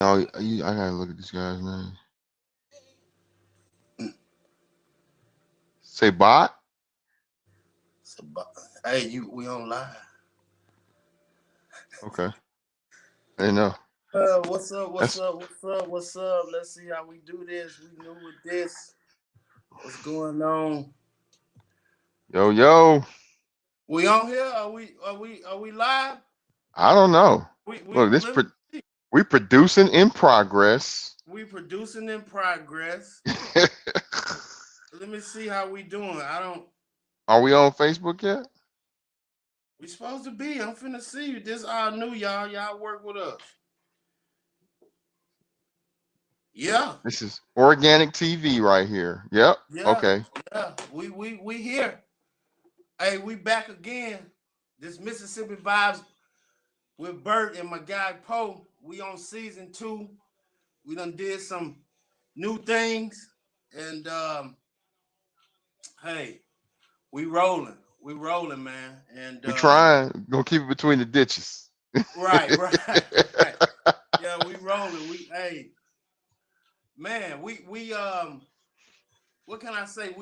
Oh, I gotta look at this guy's name. Say bot. So, hey, we on live. Okay, I didn't know. What's up? What's That's up? What's up? What's up? Let's see how we do this. We new with this. What's going on? yo yo. We on here? Are we live? I don't know. We Look, let me see. we producing in progress. We producing in progress. Let me see how we doing. I don't. Are we on Facebook yet? We supposed to be. I'm finna see you. This all new, y'all. Y'all work with us. Yeah, This is organic TV right here. Yep. yeah, Okay. yeah. We here. Hey, we back again. This Mississippi vibes with Bert and my guy Poe. We on season 2. We done did some new things, and hey, we rolling. We rolling, man. And We trying. Gonna keep it between the ditches. right, right, right. Yeah, we rolling. We hey, man. We what can I say?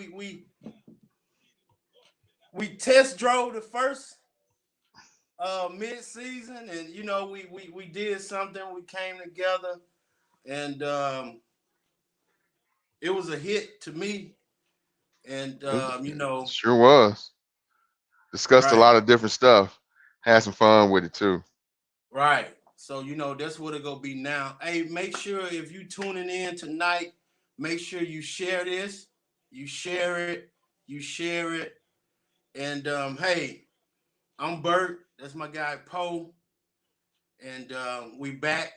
We test drove the first mid season, and we did something. We came together, and it was a hit to me. And Sure was. Discussed a right, lot of different stuff. Had some fun with it too. right. So that's what it gonna be now. Hey, make sure if you tuning in tonight, make sure you share this, you share it, you share it, and hey, I'm Bert. That's my guy Poe, and we back.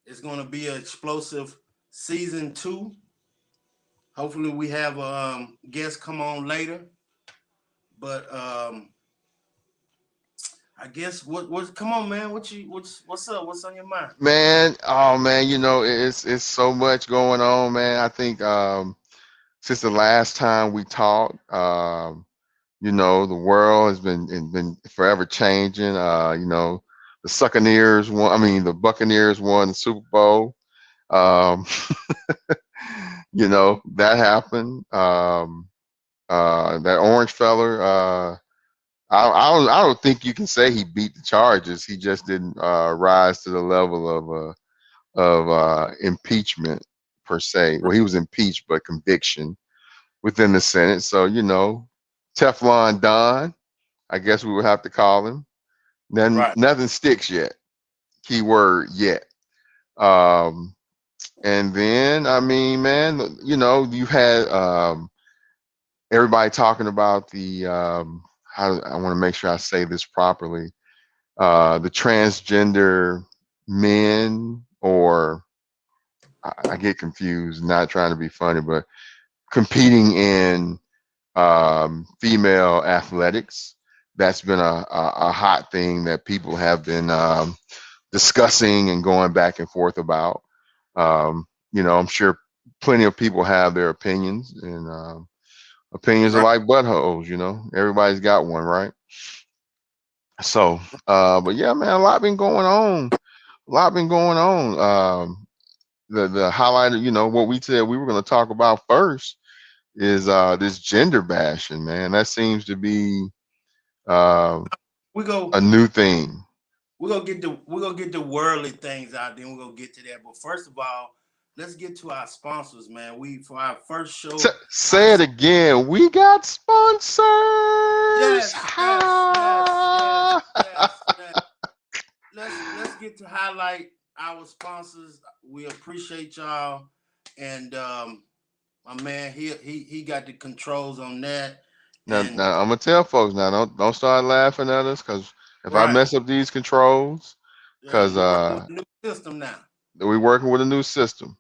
It's gonna be an explosive season 2. Hopefully, we have guests come on later. But I guess what come on, man. What's up? What's on your mind? Man, oh man, it's so much going on, man. I think since the last time we talked, the world has been forever changing. The Succaneers won. I mean, the Buccaneers won the Super Bowl. Um, that happened. That orange feller. I don't think you can say he beat the Chargers. He just didn't rise to the level of impeachment per se. Well, he was impeached, but conviction within the Senate. So Teflon Don, I guess we would have to call him. Then Right. nothing sticks yet. Keyword yet. Um, and then I mean, man, you had everybody talking about the how I want to make sure I say this properly. The transgender men, or I get confused, not trying to be funny, but competing in female athletics. That's been a hot thing that people have been discussing and going back and forth about. I'm sure plenty of people have their opinions, and opinions are Right. like buttholes. Everybody's got one, right? So, but yeah, man, a lot been going on. A lot been going on. The highlight of what we said we were going to talk about first is this gender bashing, man. That seems to be uh, We a go. new thing. We're gonna get the worldly things out. Then we're gonna get to that. But first of all, let's get to our sponsors, man. We for our first show. Our Say it again. We got sponsors. yes, yes, yes, yes, Ha! yes, yes. Let's get to highlight our sponsors. We appreciate y'all, and my man, he got the controls on that, and Now I'm gonna tell folks now. Don't start laughing at us, because if I right, mess up these controls, yeah, because we working with a new system now. we're working with a new system.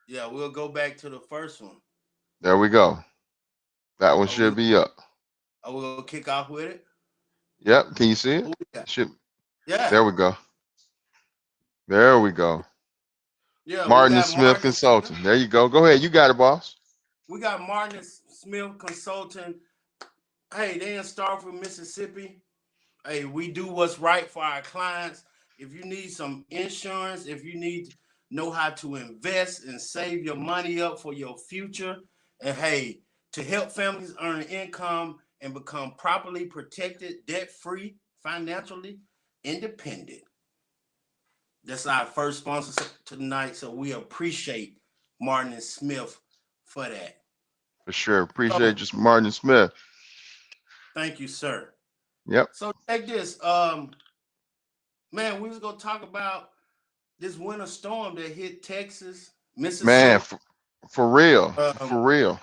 Yeah, we'll go back to the first one. There we go. That one Are we should be up. are we gonna kick off with it? Yep. Can you see Who it? we got? Should. Yeah, There we go. There we go. yeah, we Martin and got Smith Martin Smith. Consulting. There you go. Go ahead. You got it, boss. We got Martin Smith Consulting. Hey, they in Starkville, Mississippi. Hey, we do what's right for our clients. if you need some insurance, if you need to know how to invest and save your money up for your future, and hey, to help families earn income and become properly protected, debt free, financially independent. That's our first sponsor tonight. So we appreciate Martin and Smith for that. For sure. So Appreciate just Martin Smith. thank you, sir. Yep. So take this. Man, we was gonna talk about this winter storm that hit Texas, Man, Mississippi. for real. For Um, real.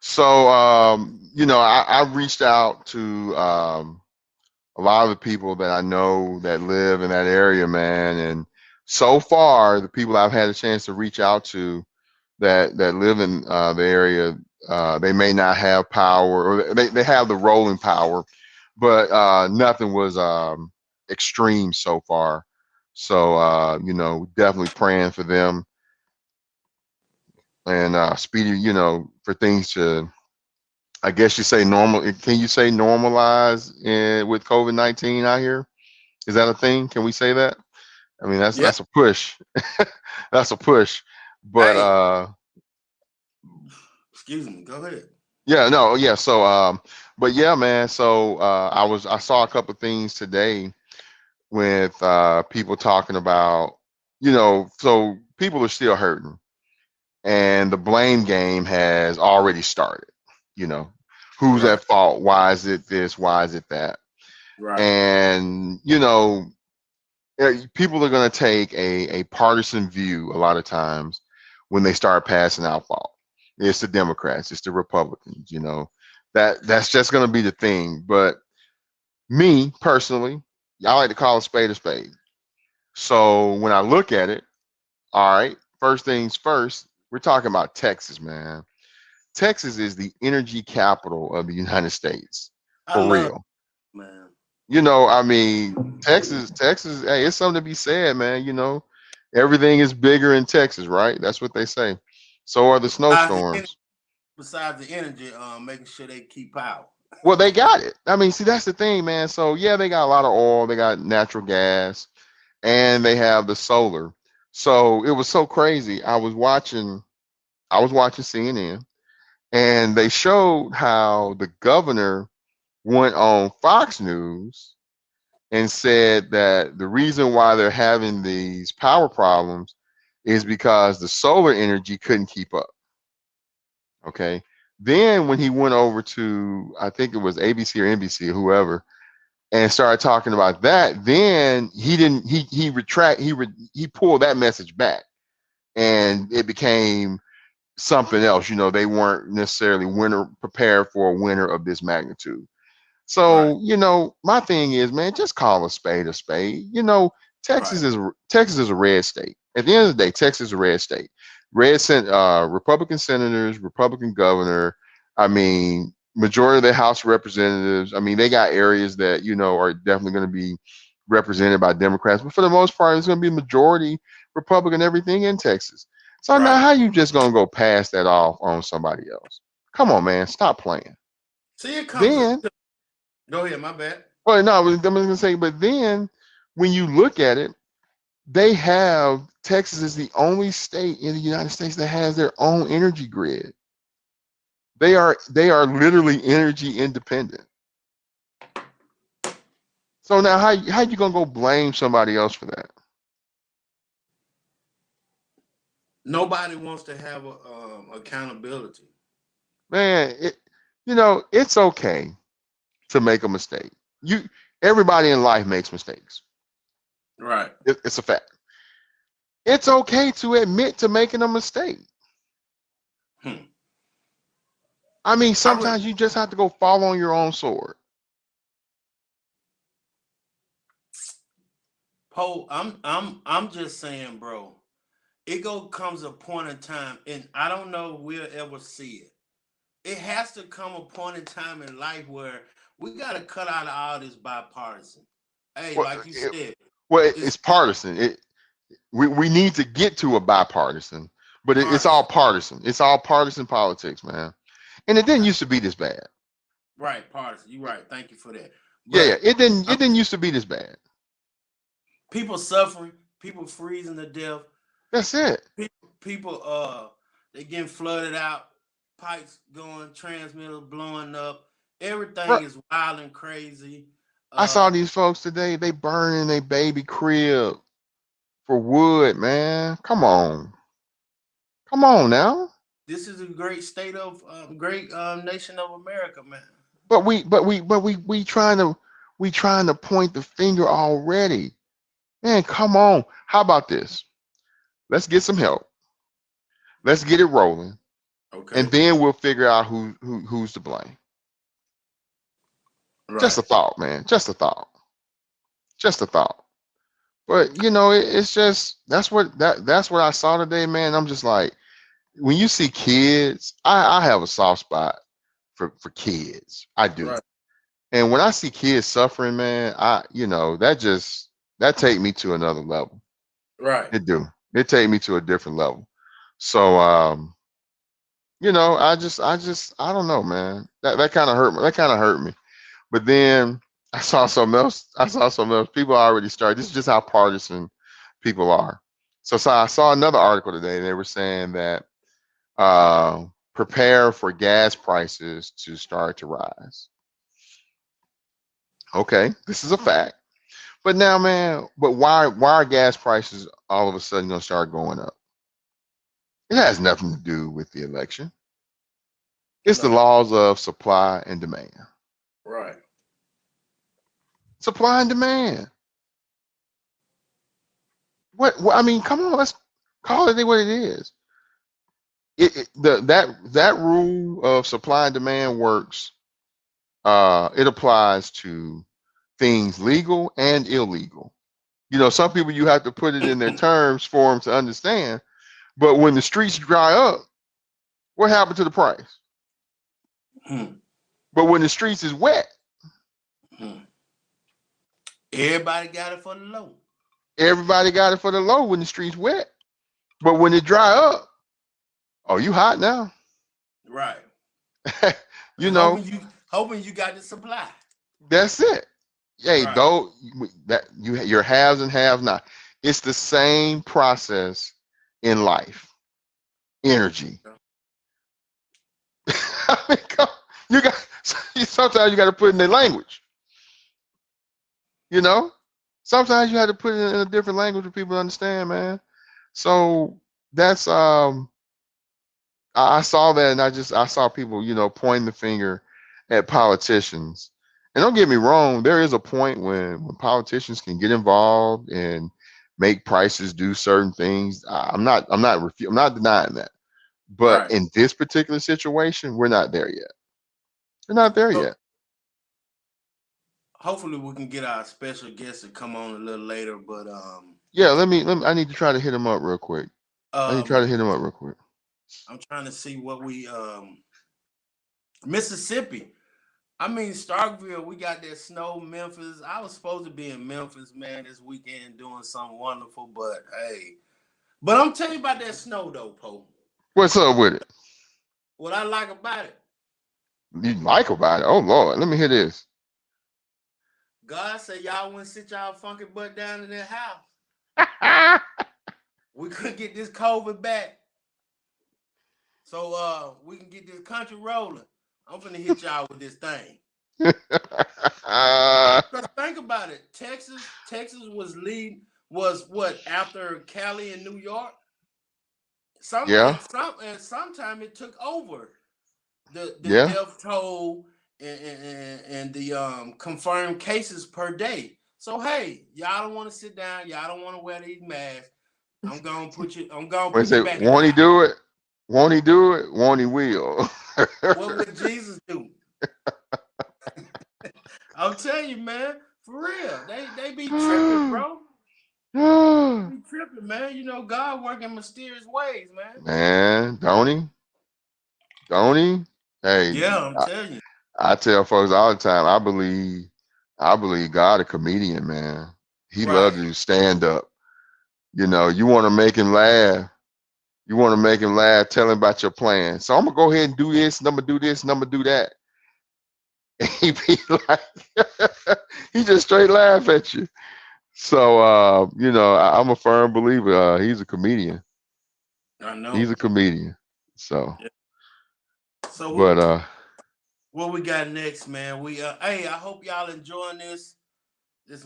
So, I reached out to a lot of the people that I know that live in that area, man. And so far, the people I've had a chance to reach out to that live in the area, they may not have power, or they have the rolling power, but nothing was extreme so far. So, definitely praying for them and speedy, for things to, I guess you say normal. Can you say normalize with COVID-19 out here? Is that a thing? Can we say that? I mean, that's yeah. that's a push. That's a push. But Hey, excuse me. Go ahead. yeah, no, yeah. So but yeah, man. So I saw a couple of things today with people talking about, so people are still hurting, and the blame game has already started. You know, who's Right. at fault? Why is it this? Why is it that? Right. And people are going to take a partisan view a lot of times when they start passing out fault. It's the Democrats, it's the Republicans, that's just going to be the thing. But me personally, I like to call a spade a spade. So when I look at it, all right, first things first, we're talking about Texas, man. Texas is the energy capital of the United States, I for love real. it, man. I mean, Texas, hey, it's something to be said, man. Everything is bigger in Texas, right? That's what they say. So are the Besides the energy, snowstorms. making sure they keep power. Well, they got it. I mean, see, that's the thing, man. So yeah, they got a lot of oil, they got natural gas, and they have the solar. So it was so crazy. I was watching CNN, and they showed how the governor went on Fox News and said that the reason why they're having these power problems is because the solar energy couldn't keep up. Okay. Then when he went over to, I think it was ABC or NBC or whoever, and started talking about that, then he didn't he pulled that message back, and it became something else. They weren't necessarily winter prepared for a winter of this magnitude. Right. So, my thing is, man, just call a spade a spade. Texas Right. is Texas is a red state. At the end of the day, Texas is a red state. Republican senators, Republican governor. I mean, majority of the House of Representatives. I mean, they got areas that are definitely going to be represented by Democrats, but for the most part, it's going to be majority Republican everything in Texas. So now, Right. how you just gonna go pass that off on somebody else? Come on, man, stop playing. See, it comes. Then Go ahead. My bad. Well, no, I'm gonna say, but then when you look at it, Texas is the only state in the United States that has their own energy grid. They are literally energy independent. So now how you gonna go blame somebody else for that? Nobody wants to have accountability. Man, it's okay to make a mistake. You Everybody in life makes mistakes. Right. It's a fact. It's okay to admit to making a mistake. Hmm. I mean, I would. sometimes you just have to go fall on your own sword. Poe, I'm just saying, bro. Comes a point in time, and I don't know if we'll ever see it. It has to come a point in time in life where we got to cut out all this bipartisan. Hey, Well, like you said, it's it's partisan. We need to get to a bipartisan, but it's all partisan. partisan. It's all partisan politics, man. And it didn't used to be this bad. Right, partisan. You're right. Thank you for that. Yeah, yeah. But It didn't I'm it didn't used to be this bad. People suffering, people freezing to death, That's it. people they getting flooded out, pipes going, transmitters blowing up, Right. everything is wild and crazy. I saw Uh these folks today. They burning their baby crib for wood, man. Come on now. this is a great state of great nation of America, man. We trying to point the finger already. Man, come on. How about this? Let's get some help. Let's get it rolling, and Okay. then we'll figure out who's to blame. Just a Right. thought, man. Just a thought. Just a thought. But you know, it's just that's what I saw today, man. I'm just like, when you see kids, I have a soft spot for kids. I do. Right. And when I see kids suffering, man, that take me to another level. Right. It do. It take me to a different level. So I don't know, man. That kind of hurt me. That kind of hurt me. But then I saw something else. People already started. This is just how partisan people are. So I saw another article today. They were saying that prepare for gas prices to start to rise. Okay, this is a fact. But now, man, why are gas prices all of a sudden gonna start going up? It has nothing to do with the election. It's the No. laws of supply and demand. Right. Supply and demand. I mean, come on, let's call it what it is. That rule of supply and demand works. It applies to things legal and illegal. You know, some people you have to put it in their terms for them to understand. But when the streets dry up, what happened to the price? Hmm. But when the streets is wet, Hmm. Everybody got it for the low. everybody got it for the low when the streets wet. But when it dry up, oh, you hot now. Right. You know, Hoping you got the supply. that's it. Hey, Right. though that your haves and have not. It's the same process in life. Energy. I mean, you got sometimes you got to put in their language. You know, sometimes you have to put it in a different language for people to understand, man. So that's I saw that, and I saw people, pointing the finger at politicians. And don't get me wrong, there is a point when politicians can get involved and make prices do certain things. I'm not denying that. But Right. in this particular situation, we're not there yet. We're not there So yet. hopefully we can get our special guest to come on a little later. But Yeah, I need to try to hit him up real quick. I need to try to um hit him up real quick. I'm trying to see what we Mississippi. I mean Starkville, we got that snow. Memphis. I was supposed to be in Memphis, man, this weekend doing something wonderful, but hey. But I'm telling you about that snow though, Poe. What's up with it? What I like about it, You like about it? Oh Lord, let me hear this. God said y'all wouldn't sit y'all funky butt down in that house. We couldn't get this COVID back. So we can get this country rolling. I'm finna hit y'all with this thing. Cause think about it. Texas was what after Cali and New York? Yeah, Sometime it took over the yeah. death toll and the confirmed cases per day. So hey, y'all don't want to sit down, y'all don't want to wear these masks. I'm gonna When he put you say, back in the won't he house. do it? Won't he do it? Won't he will? What would Jesus do? I'm telling you, man, for real. They be tripping, bro. They be tripping, man. You know, God working mysterious ways, man. Man, don't he? Don't he? Hey, Yeah, I'm telling you. I tell folks all the time, I believe God a comedian, man. He loves Right. to stand up. You want to make him laugh. You want to make him laugh, tell him about your plan. So I'm gonna go ahead and do this, and I'm gonna do this, and I'm gonna do that. And he be like, he just straight laugh at you. So I'm a firm believer. He's a comedian. I He's know. a comedian. So, Yeah. So but what we got next, man? Hey, I hope y'all enjoying this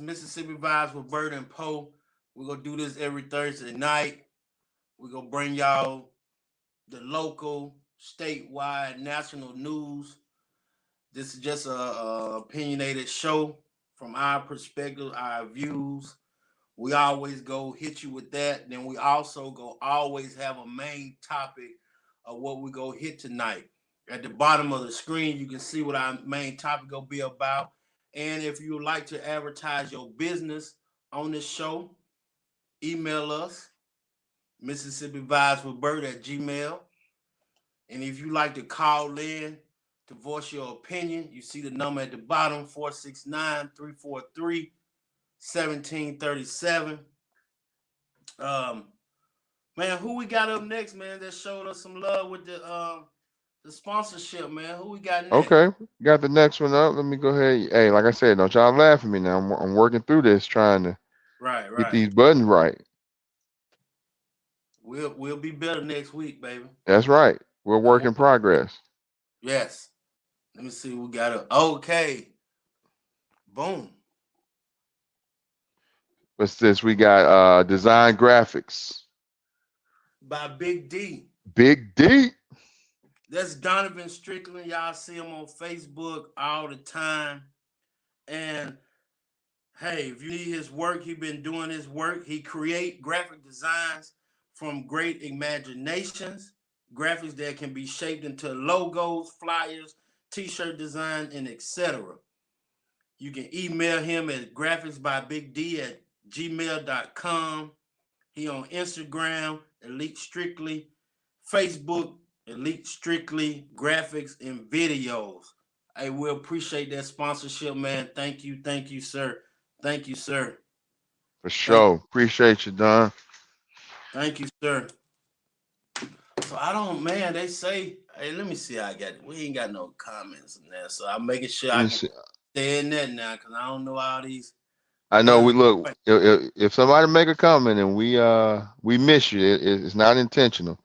Mississippi Vibes with Bert and Poe. We're gonna do this every Thursday night. We're gonna bring y'all the local, statewide, national news. This is just a opinionated show from our perspective, our views. We always go hit you with that. Then we also go always have a main topic of what we go hit tonight. At the bottom of the screen, you can see what our main topic will be about. And if you would like to advertise your business on this show, email us, Mississippi Vibes with Bert at Gmail. And if you like to call in to voice your opinion, you see the number at the bottom, 469-343-1737. Um, Man, who we got up next, man, that showed us some love with the sponsorship, man? Who we got next? okay, got the next one up. Let me go ahead. Hey, like I said, don't y'all laugh at me now. I'm working through this, trying to Right, get right. these buttons right. We'll be better next week, baby. That's right. We're Don't work worry. in progress. Yes. Let me see what we got up. Okay. Boom. What's this? We got design graphics. By Big D. Big D. That's Donovan Strickland. Y'all see him on Facebook all the time. And hey, if you need his work, he been doing his work. He create graphic designs from great imaginations, graphics that can be shaped into logos, flyers, t-shirt design, and etc. You can email him at graphicsbybigd at gmail.com. He on Instagram, Elite Strictly, Facebook, Elite Strictly Graphics and Videos. Hey, we appreciate that sponsorship, man. Thank you, sir. Thank you, sir. For Thank, sure. Appreciate you, Don. thank you, sir. So I don't, man. They say, hey, let me see. I got it. We ain't got no comments in there, so I'm making sure Let I me can see. stay in that now because I don't know all these I know we other. look. If somebody make a comment and we miss you, it's not intentional.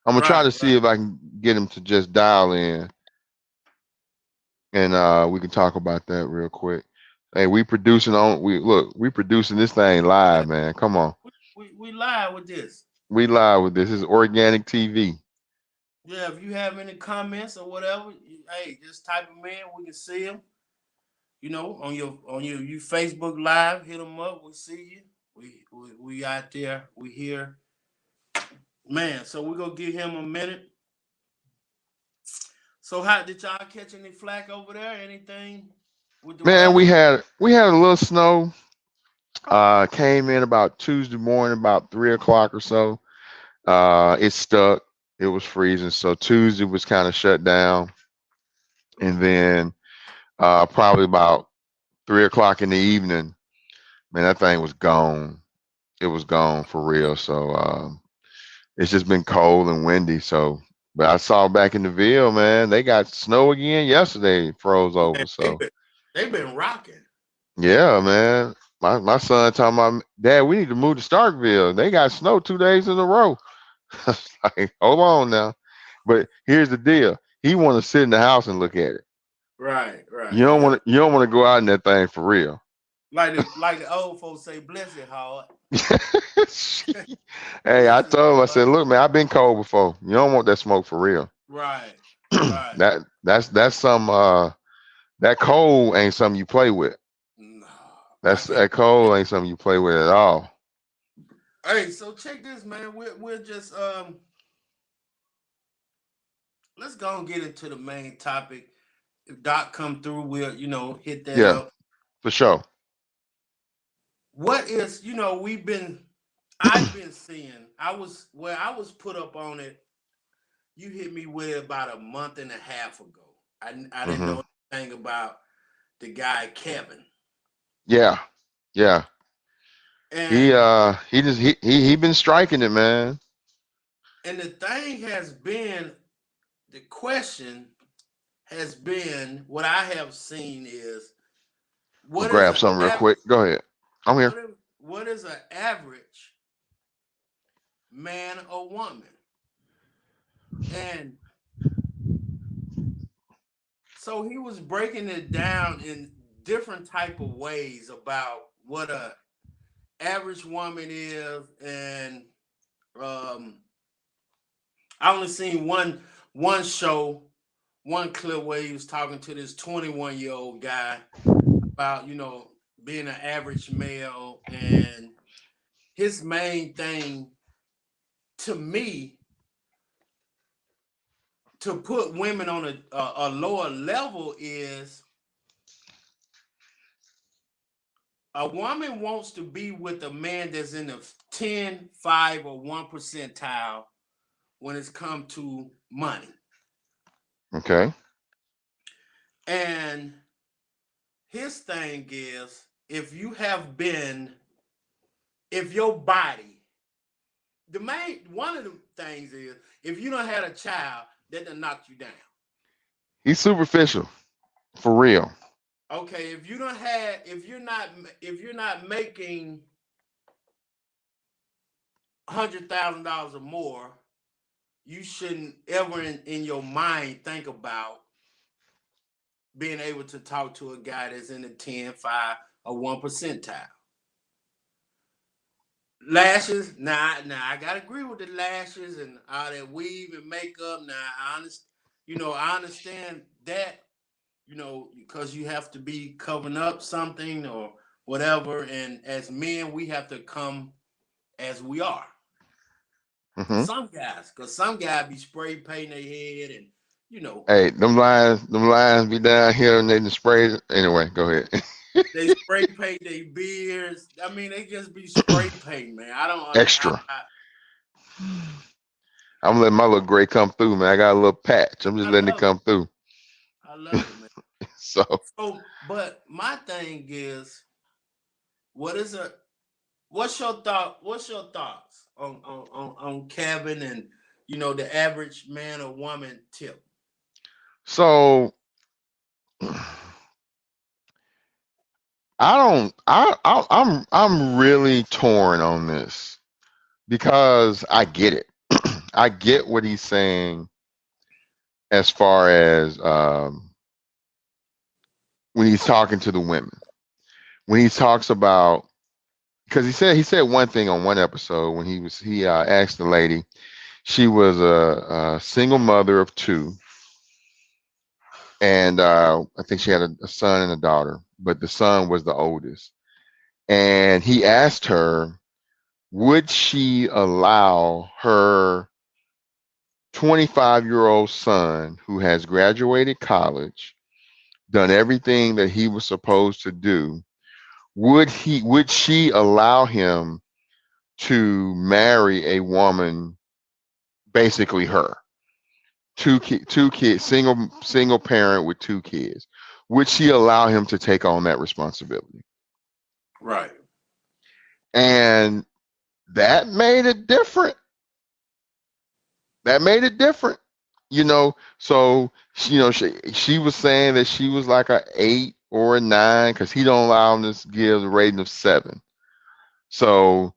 I'm gonna try Right, to right. see if I can get him to just dial in and we can talk about that real quick. Hey, we producing this thing Yeah, live, man. Come on. we live with this. We live with this. This is organic TV. Yeah, if you have any comments or whatever, hey, just type them in. We can see them. You know, on your you Facebook Live, hit them up. We see you. We out there. We here, man. So we gonna give him a minute. So how did y'all catch any flack over there? Anything with the Man, weather? we had a little snow. Came in about Tuesday morning, about 3 o'clock or so. It stuck. It was freezing. So Tuesday was kind of shut down. And then probably about 3 o'clock in the evening, man, that thing was gone. It was gone for real. So it's just been cold and windy. So, but I saw back in the Ville, man, they got snow again yesterday. Froze Man, over. So they been rocking. yeah, man. My son talking about, Dad, we need to move to Starkville. They got snow 2 days in a row. I was like, hold on now. But here's the deal. He want to sit in the house and look at it. Right, right, You don't yeah. want to. You don't want to go out in that thing for real. Like the old folks say, bless it, Howard. Hey, I Bless it, told him. I Howard. said, look, man, I've been cold before. You don't want that smoke for real. Right, right. That's some that cold ain't something you play with. No, I That's can't. that cold ain't something you play with at all. Hey, so check this, man. We're just let's go and get into the main topic. If Doc come through, we'll hit that Yeah, up. for sure. What is I've been seeing. I was put up on it. You hit me with it about a month and a half ago. I didn't Hmm. know anything about the guy Kevin. Yeah, yeah. He And uh he just he been striking it, man. the thing has been the question has been what I have seen is I'm gonna what is grab an something real average quick. Go ahead. I'm here. what what is an average man or woman? And so he was breaking it down in different type of ways about what a average woman is, and um, I only seen one show, one clip where he was talking to this 21-year-old guy about being an average male, and his main thing to me to put women on a lower level is a woman wants to be with a man that's in the 10, 5, or 1 percentile when it's come to money. Okay. And his thing is, if your body, one of the things is, if you don't had a child, that done knock you down. He's superficial, for real. Okay, if you're not making $100,000 or more, you shouldn't ever in your mind think about being able to talk to a guy that's in the 10, 5, or 1 percentile. Lashes, I gotta agree with the lashes and all that weave and makeup. I understand that, because you have to be covering up something or whatever. And as men, we have to come as we are. Hmm. Because some guys be spray painting their head and Hey, them lines be down here and they just spray it. Anyway, go ahead. they spray paint their beards. I mean, they just be spray painting, man. I don't. Extra. I'm letting my little gray come through, man. I got a little patch. I'm just I letting it love it. come through. I love it, man. So But my thing is, what is a what's your thought? What's your thoughts on Kevin and the average man or woman tip? so I don't I'm really torn on this because I get it. I get what he's saying as far as when he's talking to the women. When he talks about, because he said one thing on one episode when he asked the lady. She was a single mother of two, and I think she had a son and a daughter, but the son was the oldest. And he asked her, would she allow her 25-year-old son, who has graduated college, done everything that he was supposed to do, would she allow him to marry a woman, basically her, two kids, single parent with two kids? Would she allow him to take on that responsibility? Right. And that made it different. That made it different. So she was saying that she was like a 8 or a 9 because he don't allow him to give a rating of 7. So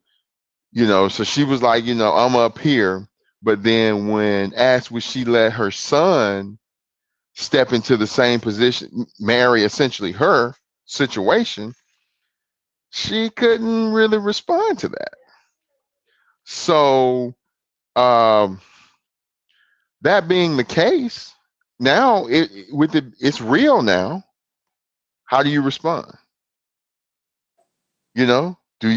so she was like, I'm up here. But then when asked, would she let her son step into the same position, marry essentially her situation, she couldn't really respond to that. So, um, that being the case, now it's real now. How do you respond? Do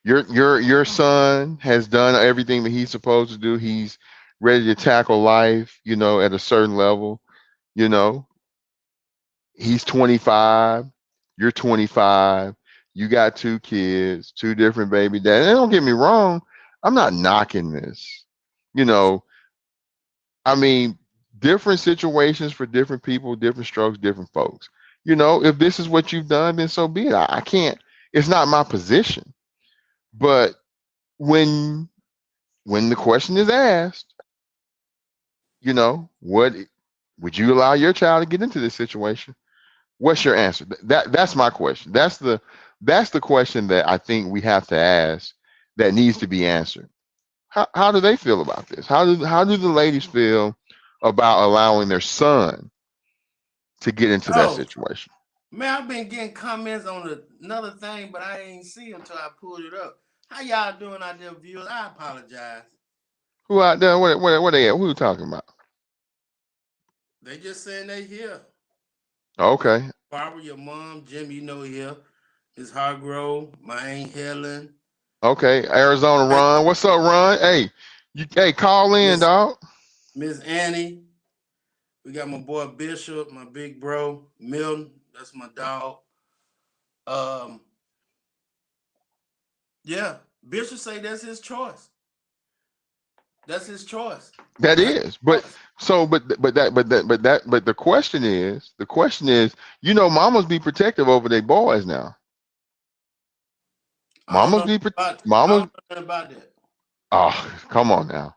your son has done everything that he's supposed to do. He's ready to tackle life, at a certain level. You know, he's 25, you're 25, you got two kids, two different baby dads. And don't get me wrong, I'm not knocking this. You know, I mean, different situations for different people, different strokes, different folks. If this is what you've done, then so be it. I can't, it's not my position. But when when the question is asked, what would you allow your child to get into this situation? What's your answer? That's my question. That's that's the question that I think we have to ask that needs to be answered. How do they feel about this? How do the ladies feel about allowing their son to get into that Oh, situation? man, I've been getting comments on another thing, but I ain't see until I pulled it up. How y'all doing out there, viewers? I apologize. Who out there? What they at? Who you talking about? They just saying they here. Miss Okay. Barbara, your mom, Jim, you know here. Miss Hargrove, my Aunt Helen. Okay. Arizona Hey, Ron. What's up, Ron? Hey, call in, Miss dog. Miss Annie. We got my boy Bishop, my big bro, Milton. That's my dog. Um, yeah. Bishop say that's his choice. That's his choice. That That's is, his but choice. so, but the question is, mamas be protective over their boys now. I don't Mamas know be, pro- about I mamas. don't know nothing about that. Oh, come on now.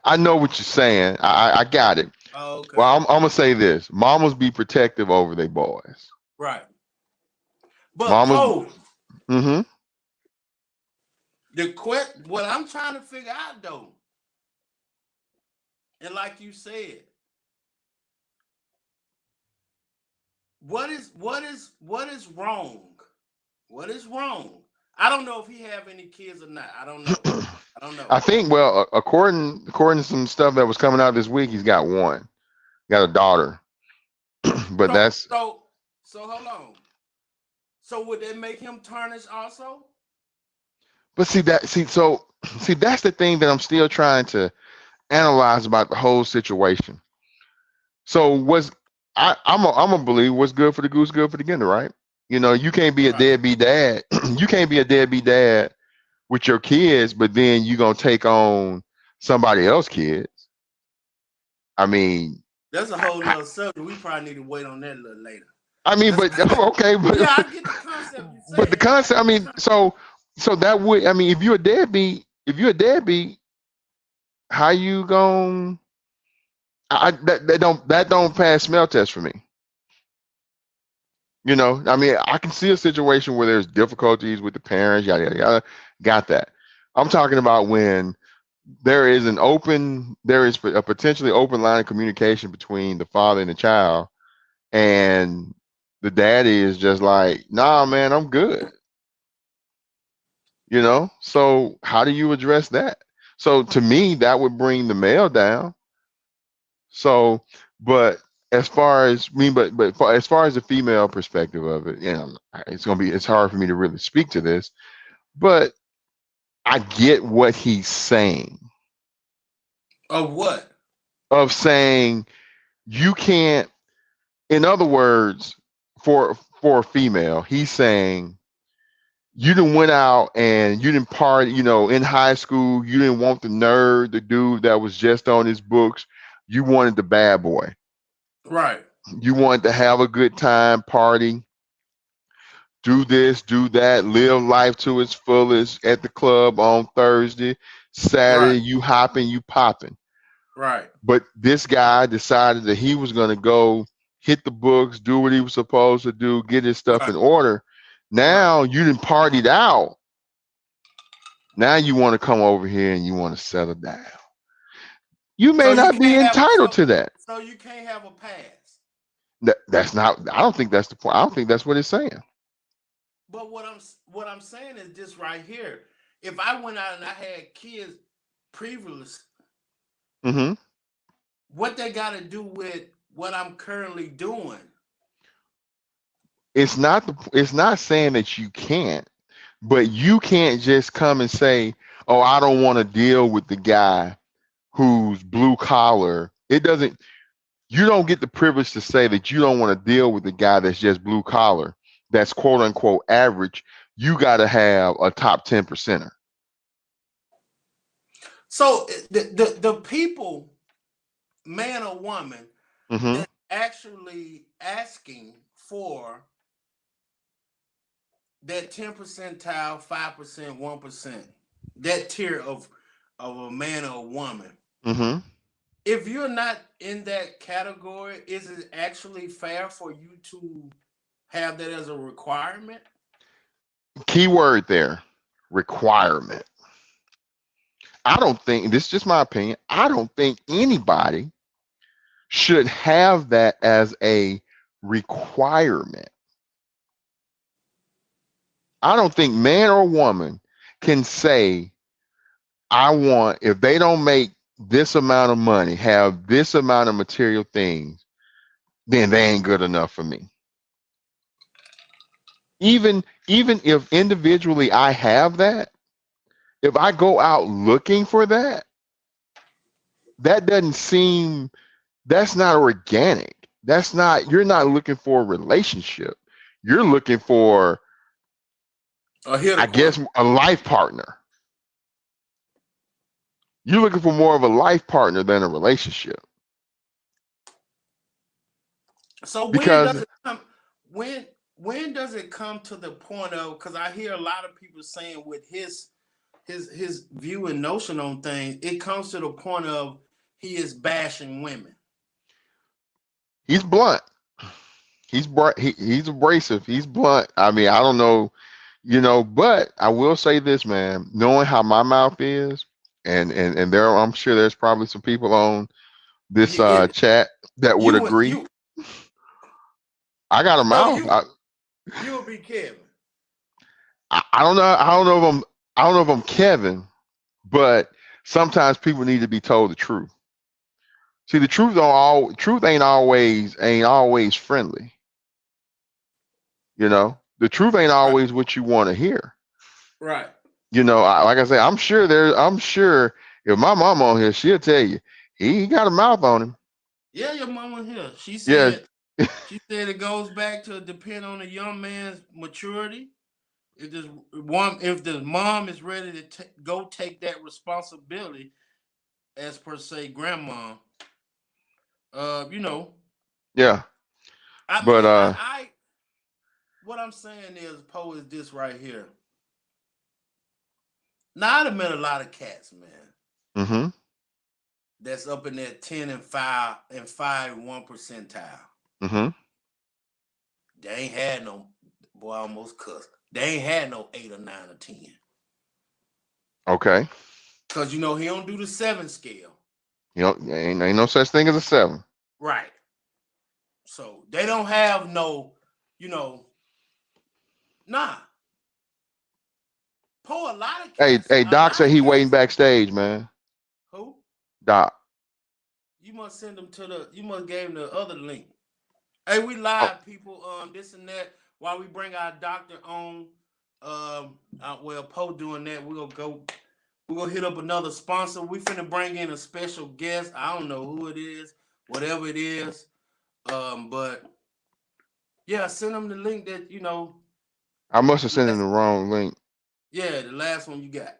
I know what you're saying. I got it. Oh, Well, okay. I'm gonna say this: mamas be protective over their boys. Right. But Mamas. Poe, Mm-hmm. what I'm trying to figure out though, and like you said, what is wrong? What is wrong? I don't know if he have any kids or not. I don't know. I don't know. I think. Well, according to some stuff that was coming out this week, he's got one. Got a daughter, but So that's. so so hold on. So would that make him tarnish also? But see that. See that's the thing that I'm still trying to analyze about the whole situation. So I'm a believe what's good for the goose, good for the gander, right? You can't be a Right. deadbeat dad. You can't be a deadbeat dad with your kids, but then you gonna take on somebody else's kids. I mean, That's a I, whole I, nother subject. We probably need to wait on that a little later. I mean, That's but okay, yeah, but I get the concept you're but the saying. I concept. I get the mean, so that would. I mean, if you're a deadbeat, how you going? That don't pass smell test for me. I mean, I can see a situation where there's difficulties with the parents, yada yada yada. Got that. I'm talking about when there is a potentially open line of communication between the father and the child, and the daddy is just like, nah, man, I'm good. So how do you address that? So to me, that would bring the male down. So, but as far as the female perspective of it, it's hard for me to really speak to this, but I get what he's saying of what? of saying you can't. In other words, for a female, he's saying you didn't went out and you didn't party. In high school, you didn't want the nerd, the dude that was just on his books. You wanted the bad boy. Right. You wanted to have a good time, party, do this, do that, live life to its fullest at the club on Thursday, Right. Saturday, you hopping, you popping. Right. But this guy decided that he was going to go hit the books, do what he was supposed to do, get his stuff Right. in order. Right. Now you didn't partied out. Now you want to come over here and you want to settle down. You So may you not be can't have entitled so to that. so you can't have a pass. That's not. I don't think that's the point. I don't think that's what it's saying. But what I'm saying is this right here. If I went out and I had kids previous, Hmm. what they got to do with what I'm currently doing? It's not saying that you can't, but you can't just come and say, "Oh, I don't want to deal with the guy who's blue collar." It doesn't. You don't get the privilege to say that you don't want to deal with the guy that's just blue collar, that's quote unquote average. You got to have a top 10 percenter. So the people, man or woman, Hmm. that's actually asking for that 10 percentile, 5%, 1%, that tier of a man or a woman. Hmm. If you're not in that category, is it actually fair for you to have that as a requirement? Key word there, requirement. I don't think, this is just my opinion, I don't think anybody should have that as a requirement. I don't think man or woman can say, I want, if they don't make this amount of money, have this amount of material things, then they ain't good enough for me. Even if individually I have that, if I go out looking for that, that doesn't seem, that's not organic. That's not, you're not looking for a relationship. You're looking for, I guess, a life partner. You're looking for more of a life partner than a relationship. So when Because does it come? When does it come to the point of? Because I hear a lot of people saying with his view and notion on things, it comes to the point of he is bashing women. he's blunt. He's abrasive. He's blunt. I mean, I don't know, but I will say this, man. Knowing how my mouth is, and there, I'm sure there's probably some people on this It, chat that would you agree. you I got a no mouth. you will be Kevin. I don't know. I don't know if I'm Kevin, but sometimes people need to be told the truth. See, the truth ain't always friendly. The truth ain't Right, always what you want to hear. right. Like I say, I'm sure if my mom on here, she'll tell you he got a mouth on him. Yeah, your mama here. Yeah, She said it goes back to depend on the young man's maturity. If the mom is ready to go take that responsibility, as per se, grandma. You know, yeah. I But mean, I what I'm saying is, Poe, is this right here. Now I've met a lot of cats, man. mm-hmm. That's up in that 10 and 5 percentile. Mm-hmm. They ain't had no boy. I almost cussed. They ain't had no 8 or 9 or 10. Okay. Cause he don't do the 7 scale. Ain't no such thing as a 7. Right. So they don't have no, you know, nah. Poe, a lot of Hey, cats, hey, a Doc lot said of he waiting cats. backstage, man. Who? Doc. You must send them to the. You must gave them the other link. Hey, we Oh, live, people. This and that. While we bring our doctor on, well, Poe doing that, we're gonna go. We're gonna hit up another sponsor. We finna bring in a special guest. I don't know who it is, whatever it is. But yeah, send them the link that I must have sent him last, the wrong link. yeah, the last one you got.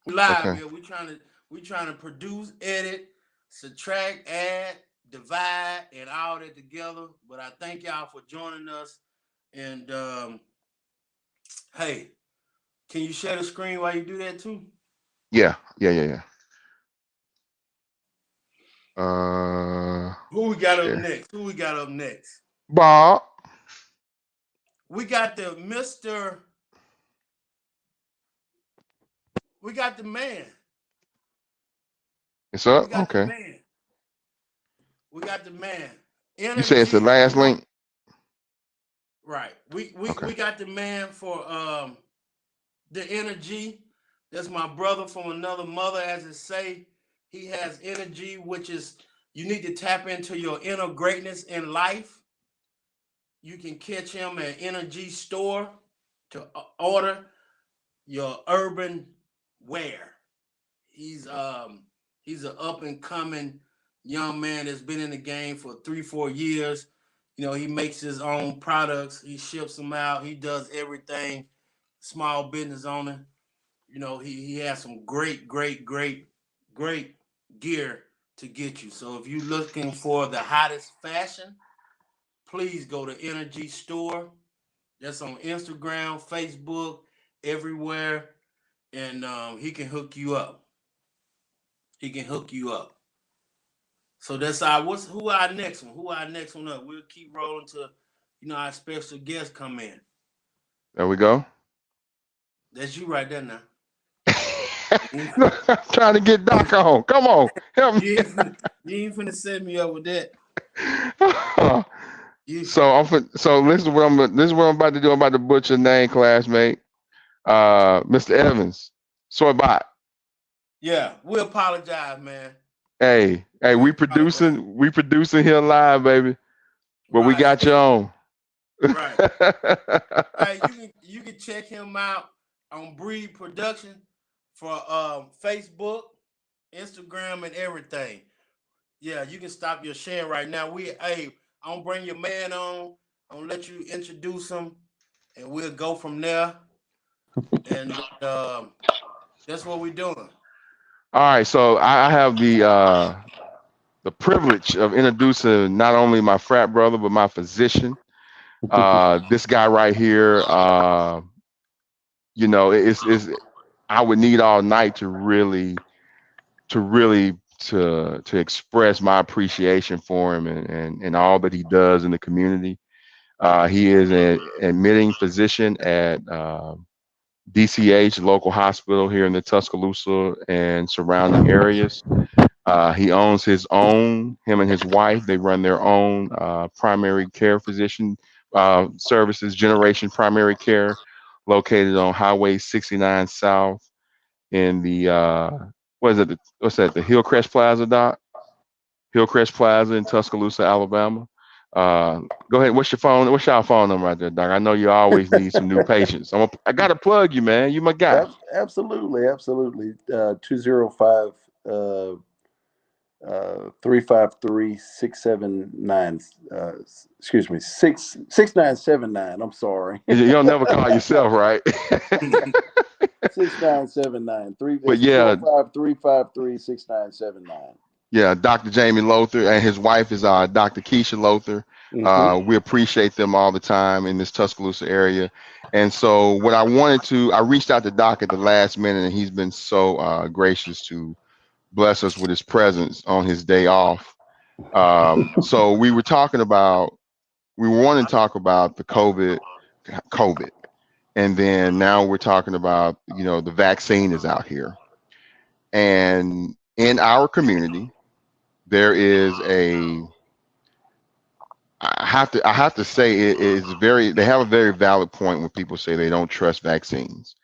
We live Okay. here. We trying to produce, edit, subtract, add, divide, and all that together. But I thank y'all for joining us. And hey, can you share the screen while you do that too? Yeah. Yeah. Yeah. Yeah. Who we got up Share. next? Who we got up next? Bob. We got the Mr. We got the man. It's We up. got the Okay. man. We got the man. You say it's the Energy. last link. Right. We Okay. got the man for the energy. That's my brother from another mother, as it say. He has energy, which is you need to tap into your inner greatness in life. You can catch him at Energy Store to order your urban wear. He's an up and coming young man that's been in the game for 3-4 years. He makes his own products. He ships them out. He does everything. Small business owner. He has some great, great, great, great gear to get you. So if you're looking for the hottest fashion, please go to Energy Store. That's on Instagram, Facebook, everywhere, and he can hook you up. He can hook you up. So that's who our next one? Who our next one up? We'll keep rolling to our special guests come in. There we go. That's you right there now. You I'm trying to get Doc on. Come on, help me. you ain't finna set me up with that. You So this is what I'm about to do. I'm about to butcher your name, classmate. Mr. Evans. Soy bot. yeah, we apologize, man. Hey, We we apologize. producing here live, baby. But we Right, got you on. right. Hey, you can check him out on Breed Production for Facebook, Instagram, and everything. Yeah, you can stop your sharing right now. I'm gonna bring your man on. I'm gonna let you introduce him, and we'll go from there. And that's what we're doing. All right, so I have the privilege of introducing not only my frat brother but my physician. This guy right here. It's I would need all night to express my appreciation for him and all that he does in the community. He is an admitting physician at DCH local hospital here in the Tuscaloosa and surrounding areas. He owns him and his wife, they run their own primary care physician services, Generation Primary Care, located on Highway 69 South in the, what is it, what's that, the Hillcrest Plaza, Doc? Hillcrest Plaza in Tuscaloosa, Alabama. Uh, Go ahead. What's your phone? What's your phone number right there, Doc? I know you always need some new patients. I got to plug you, man. You my guy. Absolutely, absolutely. 205 353 679. Excuse me, 6979. I'm sorry. You don't never call yourself right. 6979. But That's yeah, 205 353 6979. yeah, Dr. Jamie Lothar and his wife is Dr. Keisha Lothar. Mm-hmm. We appreciate them all the time in this Tuscaloosa area. And so, I reached out to Doc at the last minute, and he's been so gracious to bless us with his presence on his day off. So we want to talk about the COVID, and then now we're talking about the vaccine is out here, and in our community there is a I have to say it is very they have a very valid point when people say they don't trust vaccines,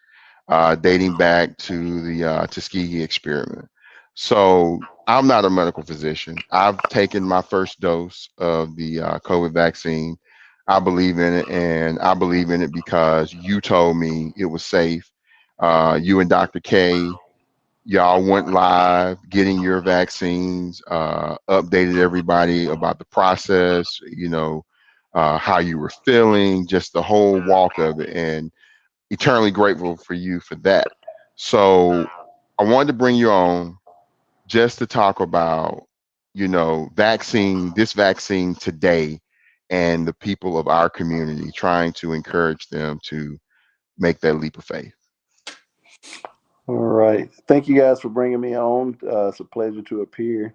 dating back to the Tuskegee experiment. So I'm not a medical physician. I've taken my first dose of the COVID vaccine. I believe in it, and I believe in it because you told me it was safe. You and Dr. K, y'all went live getting your vaccines, updated everybody about the process, how you were feeling, just the whole walk of it. And eternally grateful for you for that. So I wanted to bring you on just to talk about, this vaccine today and the people of our community, trying to encourage them to make that leap of faith. All right. Thank you guys for bringing me on. It's a pleasure to appear.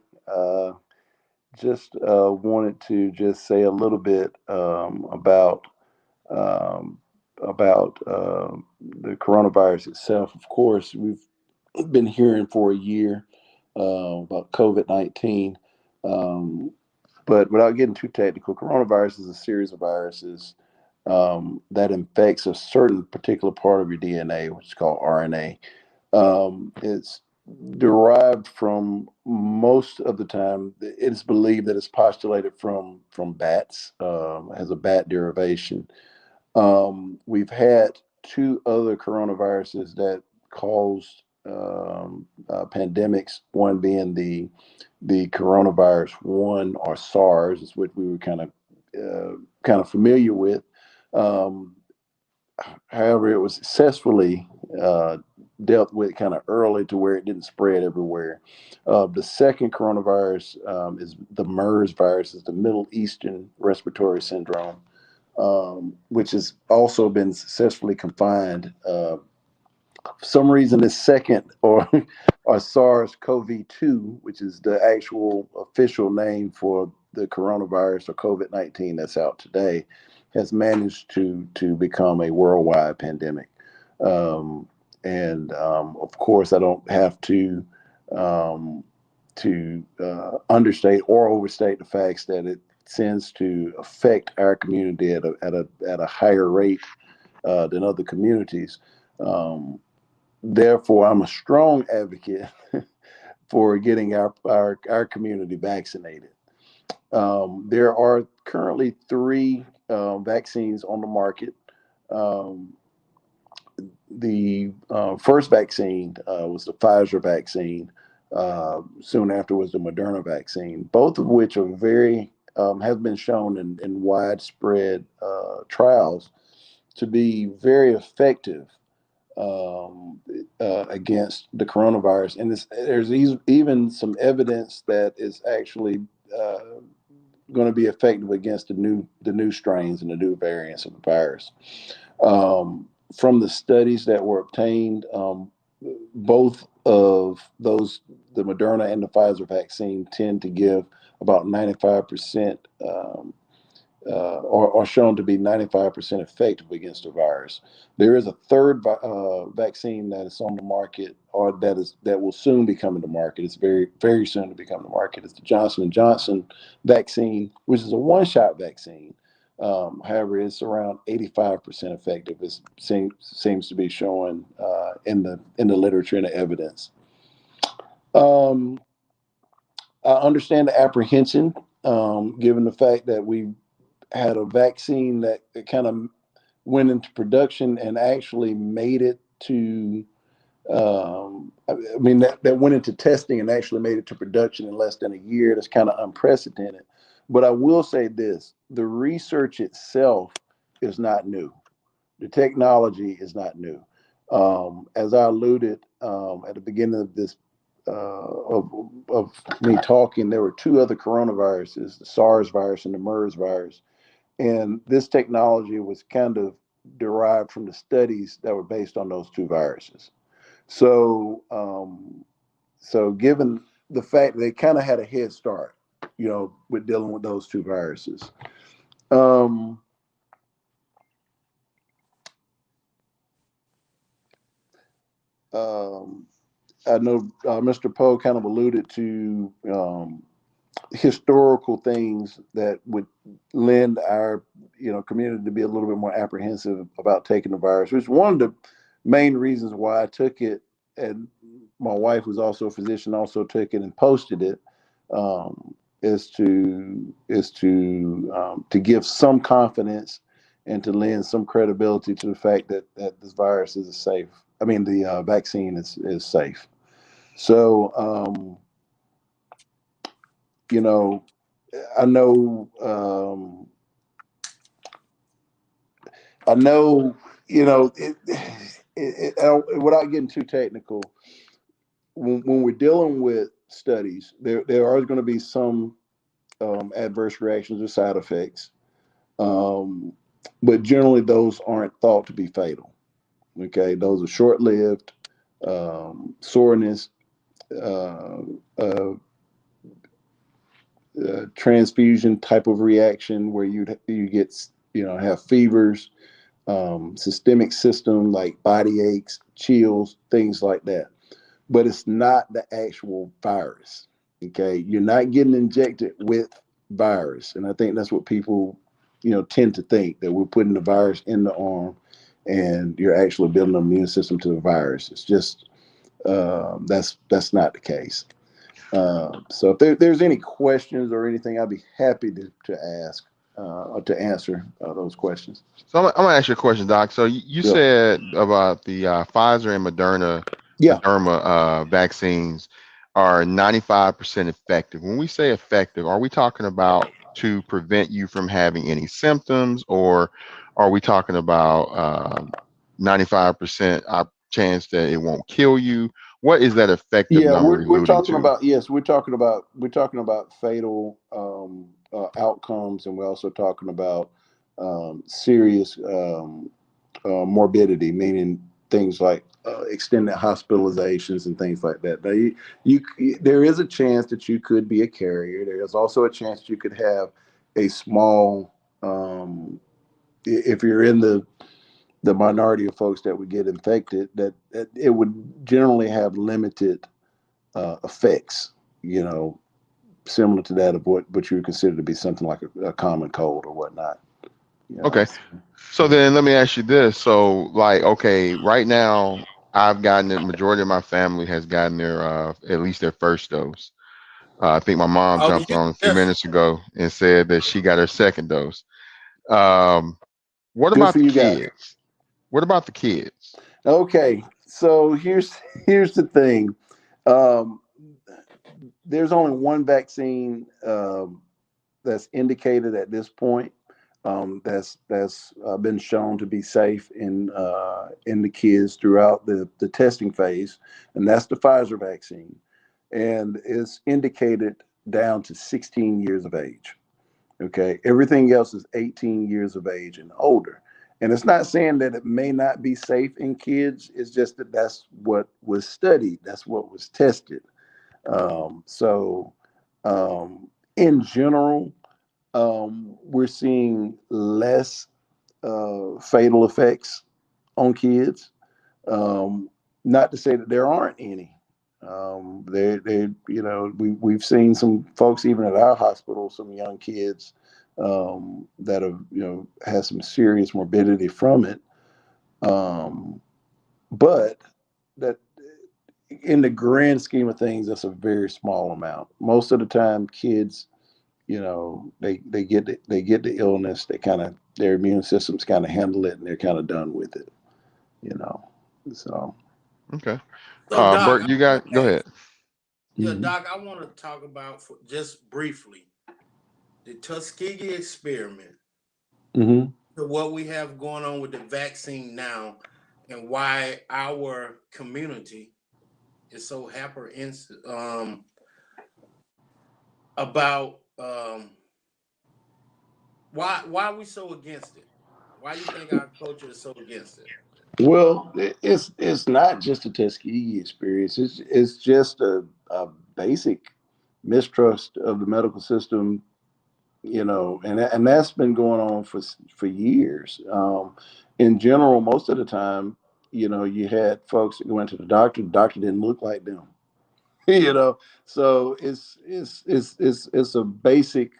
Just wanted to just say a little bit um, about the coronavirus itself. Of course, we've been hearing for a year about COVID-19, um, but without getting too technical, coronavirus is a series of viruses that infects a certain particular part of your DNA, which is called RNA. It's derived from most of the time. It's believed that it's postulated from bats, as a bat derivation. We've had two other coronaviruses that caused pandemics. One being the coronavirus one, or SARS, is what we were kind of familiar with. Um, However, it was successfully dealt with kind of early to where it didn't spread everywhere. The second coronavirus is the MERS virus, is the Middle Eastern Respiratory Syndrome, which has also been successfully confined. For some reason, the second, or SARS-CoV-2, which is the actual official name for the coronavirus or COVID-19 that's out today, has managed to become a worldwide pandemic. Of course, I don't have um, to understate or overstate the facts that it tends to affect our community at a higher rate than other communities. Um, Therefore, I'm a strong advocate for getting our community vaccinated. There are currently three vaccines on the market. Um, the first vaccine was the Pfizer vaccine. Soon after was the Moderna vaccine, both of which are very have been shown in widespread trials to be very effective um, against the coronavirus. And there's even some evidence that it's actually uh, going to be effective against the new strains and the new variants of the virus. From the studies that were obtained, both of those, the Moderna and the Pfizer vaccine, tend to give about 95% are shown to be 95% effective against the virus. There is a third vaccine that is on the market, or that will soon be coming to market. It's very, very soon to become the market. It's the Johnson & Johnson vaccine, which is a one-shot vaccine. However, it's around 85% effective. It seems to be showing in the literature and the evidence. Um, I understand the apprehension, given the fact that we had a vaccine that kind of went into production and actually made it to I mean that went into testing and actually made it to production in less than a year. That's kind of unprecedented. But I will say this: the research itself is not new. The technology is not new. As I alluded at the beginning of this of me talking, there were two other coronaviruses: the SARS virus and the MERS virus, and this technology was kind of derived from the studies that were based on those two viruses. So, given the fact they kind of had a head start, with dealing with those two viruses. Um, um, I know Mr. Poe kind of alluded to historical things that would lend our community to be a little bit more apprehensive about taking the virus, which is one of the main reasons why I took it. And my wife, who's also a physician, also took it and posted it. Is to give some confidence and to lend some credibility to the fact that this virus is safe. I mean, the vaccine is safe. So, you know, I know, I know, without getting too technical, when we're dealing with studies, there are going to be some adverse reactions or side effects, um, but generally those aren't thought to be fatal. Okay, those are short-lived, soreness, uh, uh, transfusion type of reaction where you get have fevers, systemic system like body aches, chills, things like that. But it's not the actual virus. Okay, you're not getting injected with virus, and I think that's what people tend to think, that we're putting the virus in the arm and you're actually building an immune system to the virus. It's just that's not the case. So if there's any questions or anything, I'd be happy to ask or to answer those questions. So I'm gonna ask you a question, Doc. So you Yep. said about the Pfizer and Yeah. Moderna vaccines are 95% effective. When we say effective, are we talking about to prevent you from having any symptoms, or are we talking about 95% chance that it won't kill you? What is that effective Yeah, number we're alluding talking to? about, yes, we're talking about fatal outcomes, and we're also talking about serious morbidity, meaning things like extended hospitalizations and things like that. Now, there is a chance that you could be a carrier. There is also a chance that you could have a small if you're in the minority of folks that would get infected, that it would generally have limited effects, you know, similar to that of what you would consider to be something like a common cold or whatnot. You know, Okay. So then let me ask you this. So like, okay, right now I've gotten it. Majority of my family has gotten their at least their first dose. I think my mom Oh, jumped you, on a few yes. minutes ago and said that she got her second dose. Um, what good for about the you guys. kids? What about the kids? Okay, so here's the thing. Um, there's only one vaccine that's indicated at this point. That's been shown to be safe in the kids throughout the testing phase, and that's the Pfizer vaccine, and it's indicated down to 16 years of age. Okay, everything else is 18 years of age and older. And it's not saying that it may not be safe in kids. It's just that that's what was studied. That's what was tested. So, in general, we're seeing less fatal effects on kids. Um, Not to say that there aren't any. You know, we've seen some folks even at our hospital, some young kids that have, you know, had some serious morbidity from it. Um, but that in the grand scheme of things, that's a very small amount. Most of the time, kids, you know, they get the illness. They kind of their immune systems kind of handle it, and they're kind of done with it. You know, so. Okay. So Doc, Bert, you got go okay, ahead. yeah, Mhm. Doc, I want to talk about just briefly the Tuskegee experiment, Hmm. to what we have going on with the vaccine now, and why our community is so hyper about why are we so against it? Why you think our culture is so against it? Well, it's not just a Tuskegee experience. It's just a basic mistrust of the medical system, you know, and that's been going on for years. In general, most of the time, you know, you had folks that went to the doctor. The doctor didn't look like them, you know. So it's a basic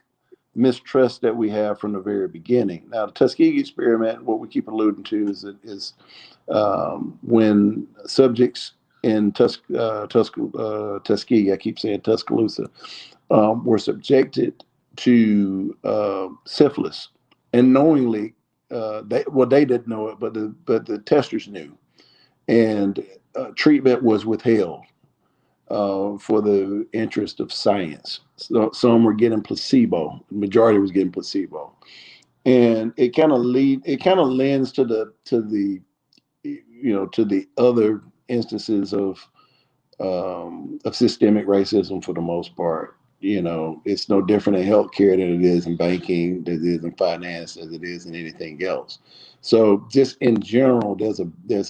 mistrust that we have from the very beginning. Now, the Tuskegee experiment, what we keep alluding to is when subjects in Tuskegee, I keep saying Tuscaloosa, were subjected to syphilis, and knowingly, they didn't know it, but the testers knew, and treatment was withheld for the interest of science. So some were getting placebo. The majority was getting placebo, and it kind of lends to the you know to the other instances of systemic racism for the most part. You know, it's no different in healthcare than it is in banking, than it is in finance, as it is in anything else. So, just in general, there's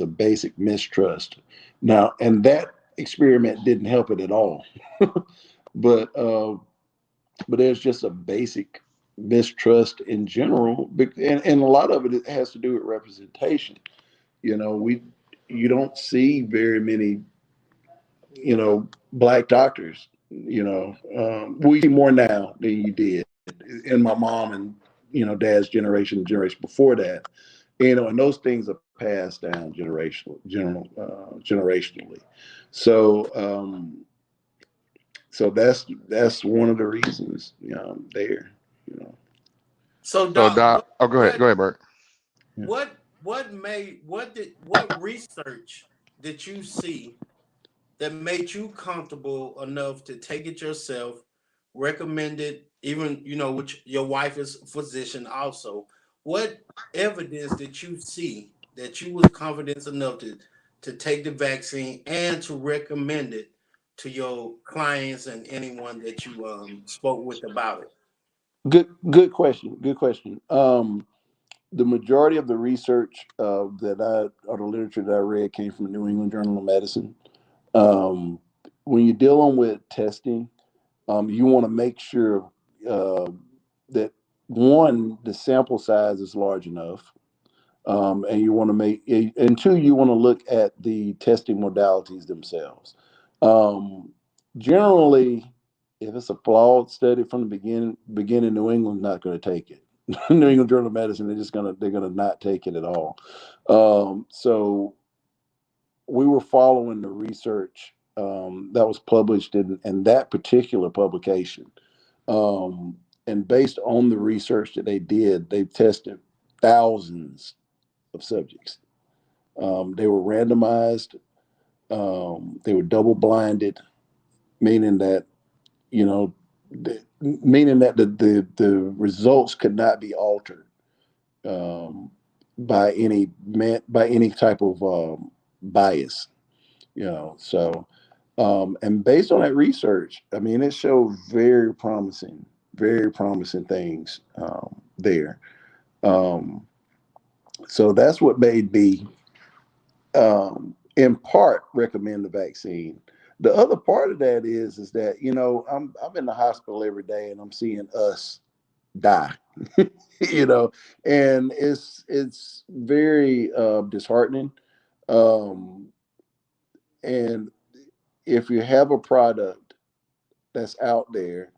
a basic mistrust now, and that experiment didn't help it at all. but but there's just a basic mistrust in general, and a lot of it has to do with representation. You know, you don't see very many, you know, black doctors. You know, we see more now than you did in my mom and, you know, dad's generation before that. You know, and those things are passed down generationally. So so that's one of the reasons, you know, there. You know, So So Doc, Doc, oh go ahead, Bert. yeah. what research did you see that made you comfortable enough to take it yourself, recommend it, even which your wife is a physician also. What evidence did you see that you was confident enough to take the vaccine and to recommend it to your clients and anyone that you spoke with about it? Good question. Good question. The majority of the research or the literature that I read came from the New England Journal of Medicine. Um, when you're dealing with testing, you want to make sure uh, that one, the sample size is large enough, and you want to and two, you want to look at the testing modalities themselves. Um, Generally, if it's a flawed study from the beginning, New England's not going to take it. New England Journal of Medicine, they're gonna not take it at all. So we were following the research that was published in that particular publication. And based on the research that they did, they've tested thousands of subjects. They were randomized, they were double blinded, meaning that, you know, meaning that the results could not be altered um, by any type of bias. And based on that research, I mean, it showed very promising things there. Um, so that's what made me, in part, recommend the vaccine. The other part of that is that, I'm in the hospital every day and I'm seeing us die, you know, and it's very disheartening. Um, and if you have a product that's out there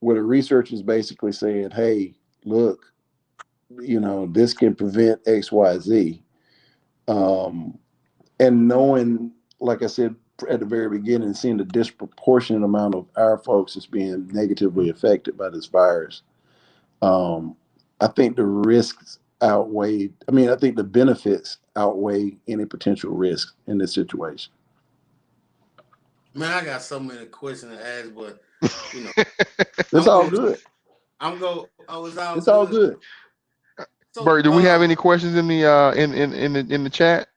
where the research is basically saying, hey, look, this can prevent XYZ. And knowing, like I said at the very beginning, seeing the disproportionate amount of our folks is being negatively affected by this virus, um, I think the risks I think the benefits outweigh any potential risks in this situation. Man, I got so many questions to ask, but you know, It's I'm all going. good. I'm go. Oh, it's all It's all good. good. So, Bert, do we have any questions in the in the chat?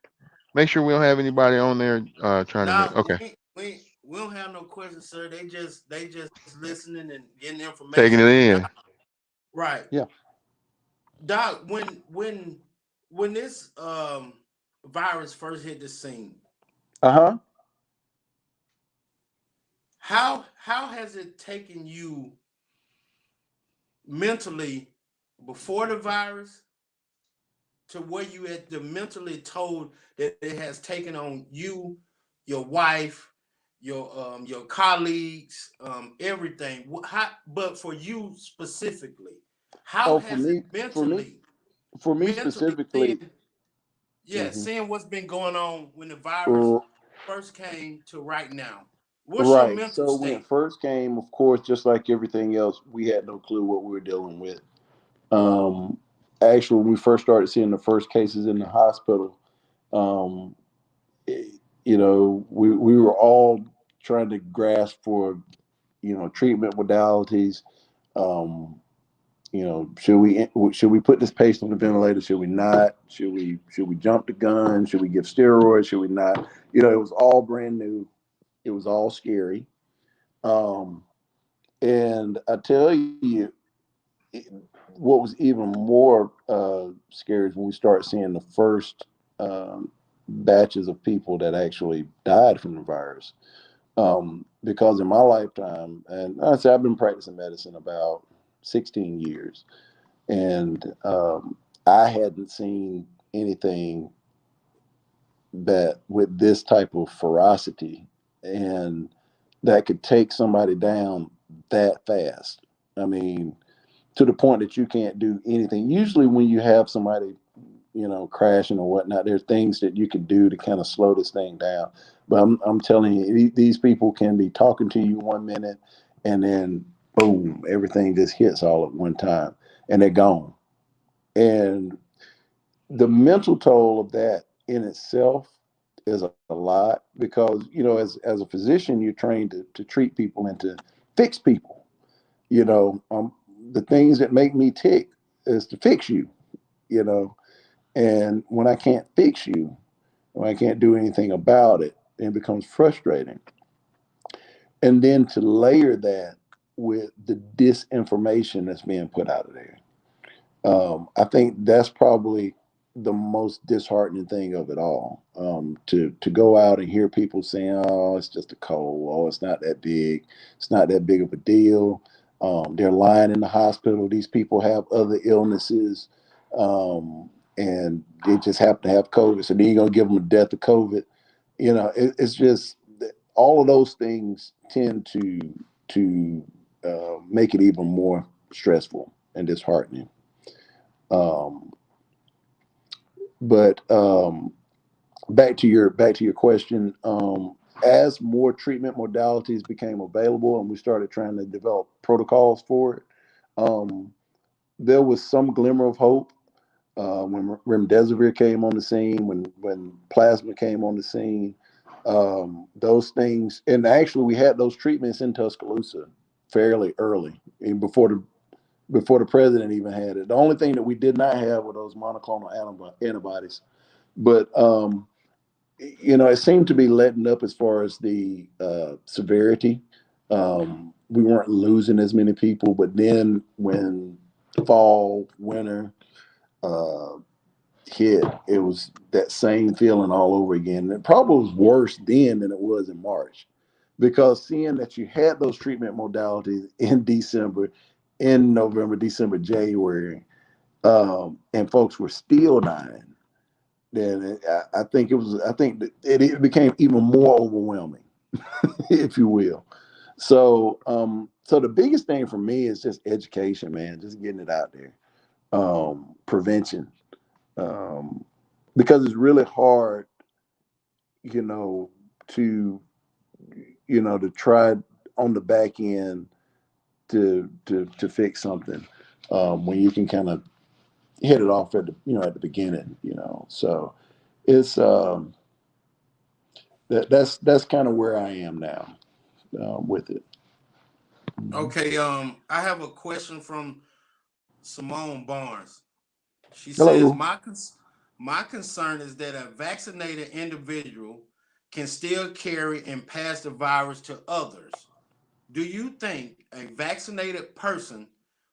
Make sure we don't have anybody on there trying to make. Doc, Okay, we don't have no questions, sir. They just listening and getting information taking it from Doc. in. Right, Yeah. Doc. When this virus first hit the scene, Uh-huh. how has it taken you mentally before the virus to where you had the mentally told that it has taken on you, your wife, your colleagues, everything. But for you specifically, how Oh, for has it me, for me, mentally, for me mentally specifically. seeing, yeah, Mhm. seeing what's been going on when the virus R- first came to right now? What's your right. mental So when it state? first came, of course, just like everything else, we had no clue what we were dealing with. Um, Actually, when we first started seeing the first cases in the hospital, um, we were all trying to grasp for, treatment modalities. Um, should we put this patient on the ventilator? Should we not? Should we jump the gun? Should we give steroids? Should we not? It was all brand new. It was all scary. Um, and I tell you, what was even more scary is when we start seeing the first batches of people that actually died from the virus. Because in my lifetime, and I say I've been practicing medicine about 16 years, and I hadn't seen anything that with this type of ferocity and that could take somebody down that fast. I mean, to the point that you can't do anything. Usually, when you have somebody, crashing or whatnot, there's things that you can do to kind of slow this thing down. But I'm telling you, these people can be talking to you 1 minute, and then boom, everything just hits all at one time, and they're gone. And the mental toll of that in itself is a lot because, as a physician, you're trained to treat people and to fix people. You know, the things that make me tick is to fix you. You know, and when I can't fix you, when I can't do anything about it, it becomes frustrating. And then to layer that with the disinformation that's being put out of there, I think that's probably the most disheartening thing of it all. To go out and hear people saying, "Oh, it's just a cold. Oh, it's not that big. It's not that big of a deal." They're lying in the hospital. These people have other illnesses, and they just happen to have COVID. So then you're gonna give them a death of COVID. It's just all of those things tend to make it even more stressful and disheartening. Um, but back to your question. As more treatment modalities became available and we started trying to develop protocols for it, um, there was some glimmer of hope when remdesivir came on the scene, when plasma came on the scene. Those things, and actually, we had those treatments in Tuscaloosa fairly early, and before the president even had it. The only thing that we did not have were those monoclonal antibodies, but it seemed to be letting up as far as the severity. We weren't losing as many people, but then when fall, winter uh, hit, it was that same feeling all over again. It probably was worse then than it was in March, because seeing that you had those treatment modalities in December, in November, December, January, and folks were still dying, then I think it was. I think that it became even more overwhelming, if you will. So the biggest thing for me is just education, man. Just getting it out there, prevention, um, because it's really hard, you know, to to try on the back end to fix something, when you can kind of hit it off at the beginning. So it's that's kind of where I am now, with it. Mhm. Okay, I have a question from Simone Barnes. She says, Hello. my concern is that a vaccinated individual can still carry and pass the virus to others. Do you think a vaccinated person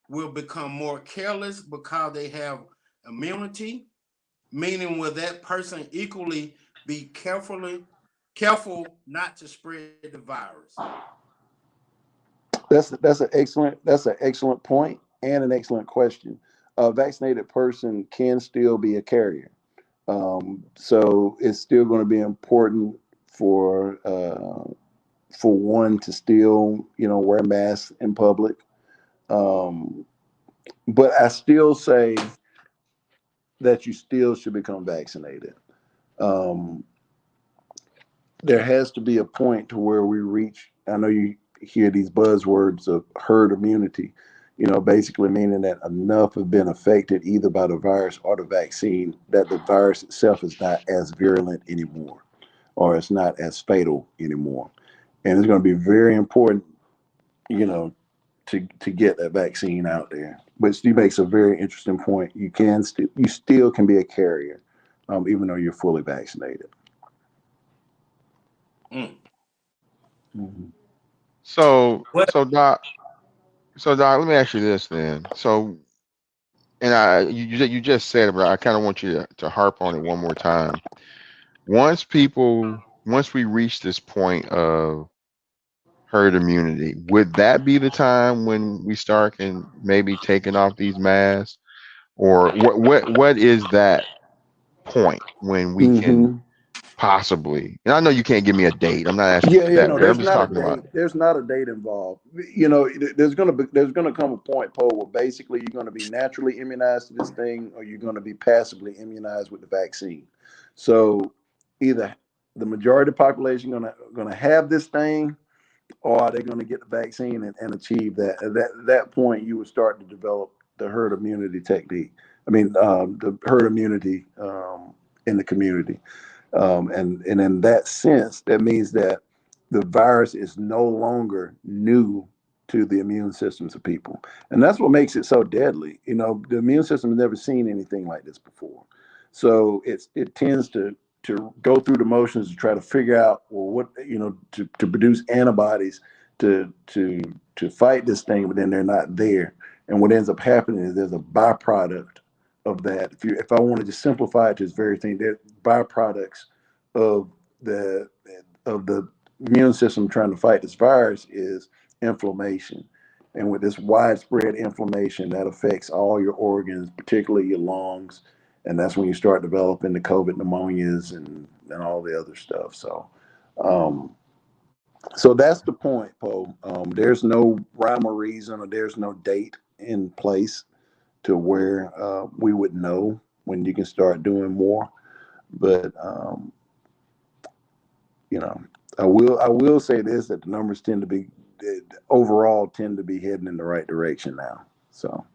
will become more careless because they have immunity? Meaning, will that person equally be careful not to spread the virus? That's an excellent point and an excellent question. A vaccinated person can still be a carrier, so it's still going to be important for one to still wear masks in public. Um, but I still say that you still should become vaccinated. Um, there has to be a point to where we reach. I know you hear these buzzwords of herd immunity, basically meaning that enough have been affected either by the virus or the vaccine that the virus itself is not as virulent anymore, or it's not as fatal anymore. And it's going to be very important, you know, to get that vaccine out there. But Steve makes a very interesting point. You still can be a carrier, even though you're fully vaccinated. Mm. Mhm. So, What? so Doc, let me ask you this then. So, and you just said it, but I kind of want you to harp on it one more time. Once we reach this point of herd immunity, would that be the time when we start and maybe taking off these masks, or what is that point when we can Mhm. possibly? And I know you can't give me a date. I'm not asking Yeah, for yeah, that, no, but I'm there's just not a talking about. date. There's not a date involved. There's gonna come a point, Poe, where basically you're gonna be naturally immunized to this thing, or you're gonna be passively immunized with the vaccine. So either the majority of the population gonna have this thing, or are they going to get the vaccine and achieve that? At that point, you would start to develop the herd immunity technique. I mean, the herd immunity, in the community. And in that sense, that means that the virus is no longer new to the immune systems of people. And that's what makes it so deadly. The immune system has never seen anything like this before. So it tends to go through the motions to try to figure out, well, what, to produce antibodies to fight this thing, but then they're not there. And what ends up happening is there's a byproduct of that. If I wanted to simplify it to this very thing, they're byproducts of the of the immune system trying to fight this virus is inflammation. And with this widespread inflammation, that affects all your organs, particularly your lungs. And that's when you start developing the COVID pneumonias and all the other stuff. Um, so that's the point, Poe. There's no rhyme or reason, or there's no date in place to where we would know when you can start doing more. But you know, I will say this, that the numbers tend to be overall tend to be heading in the right direction now. So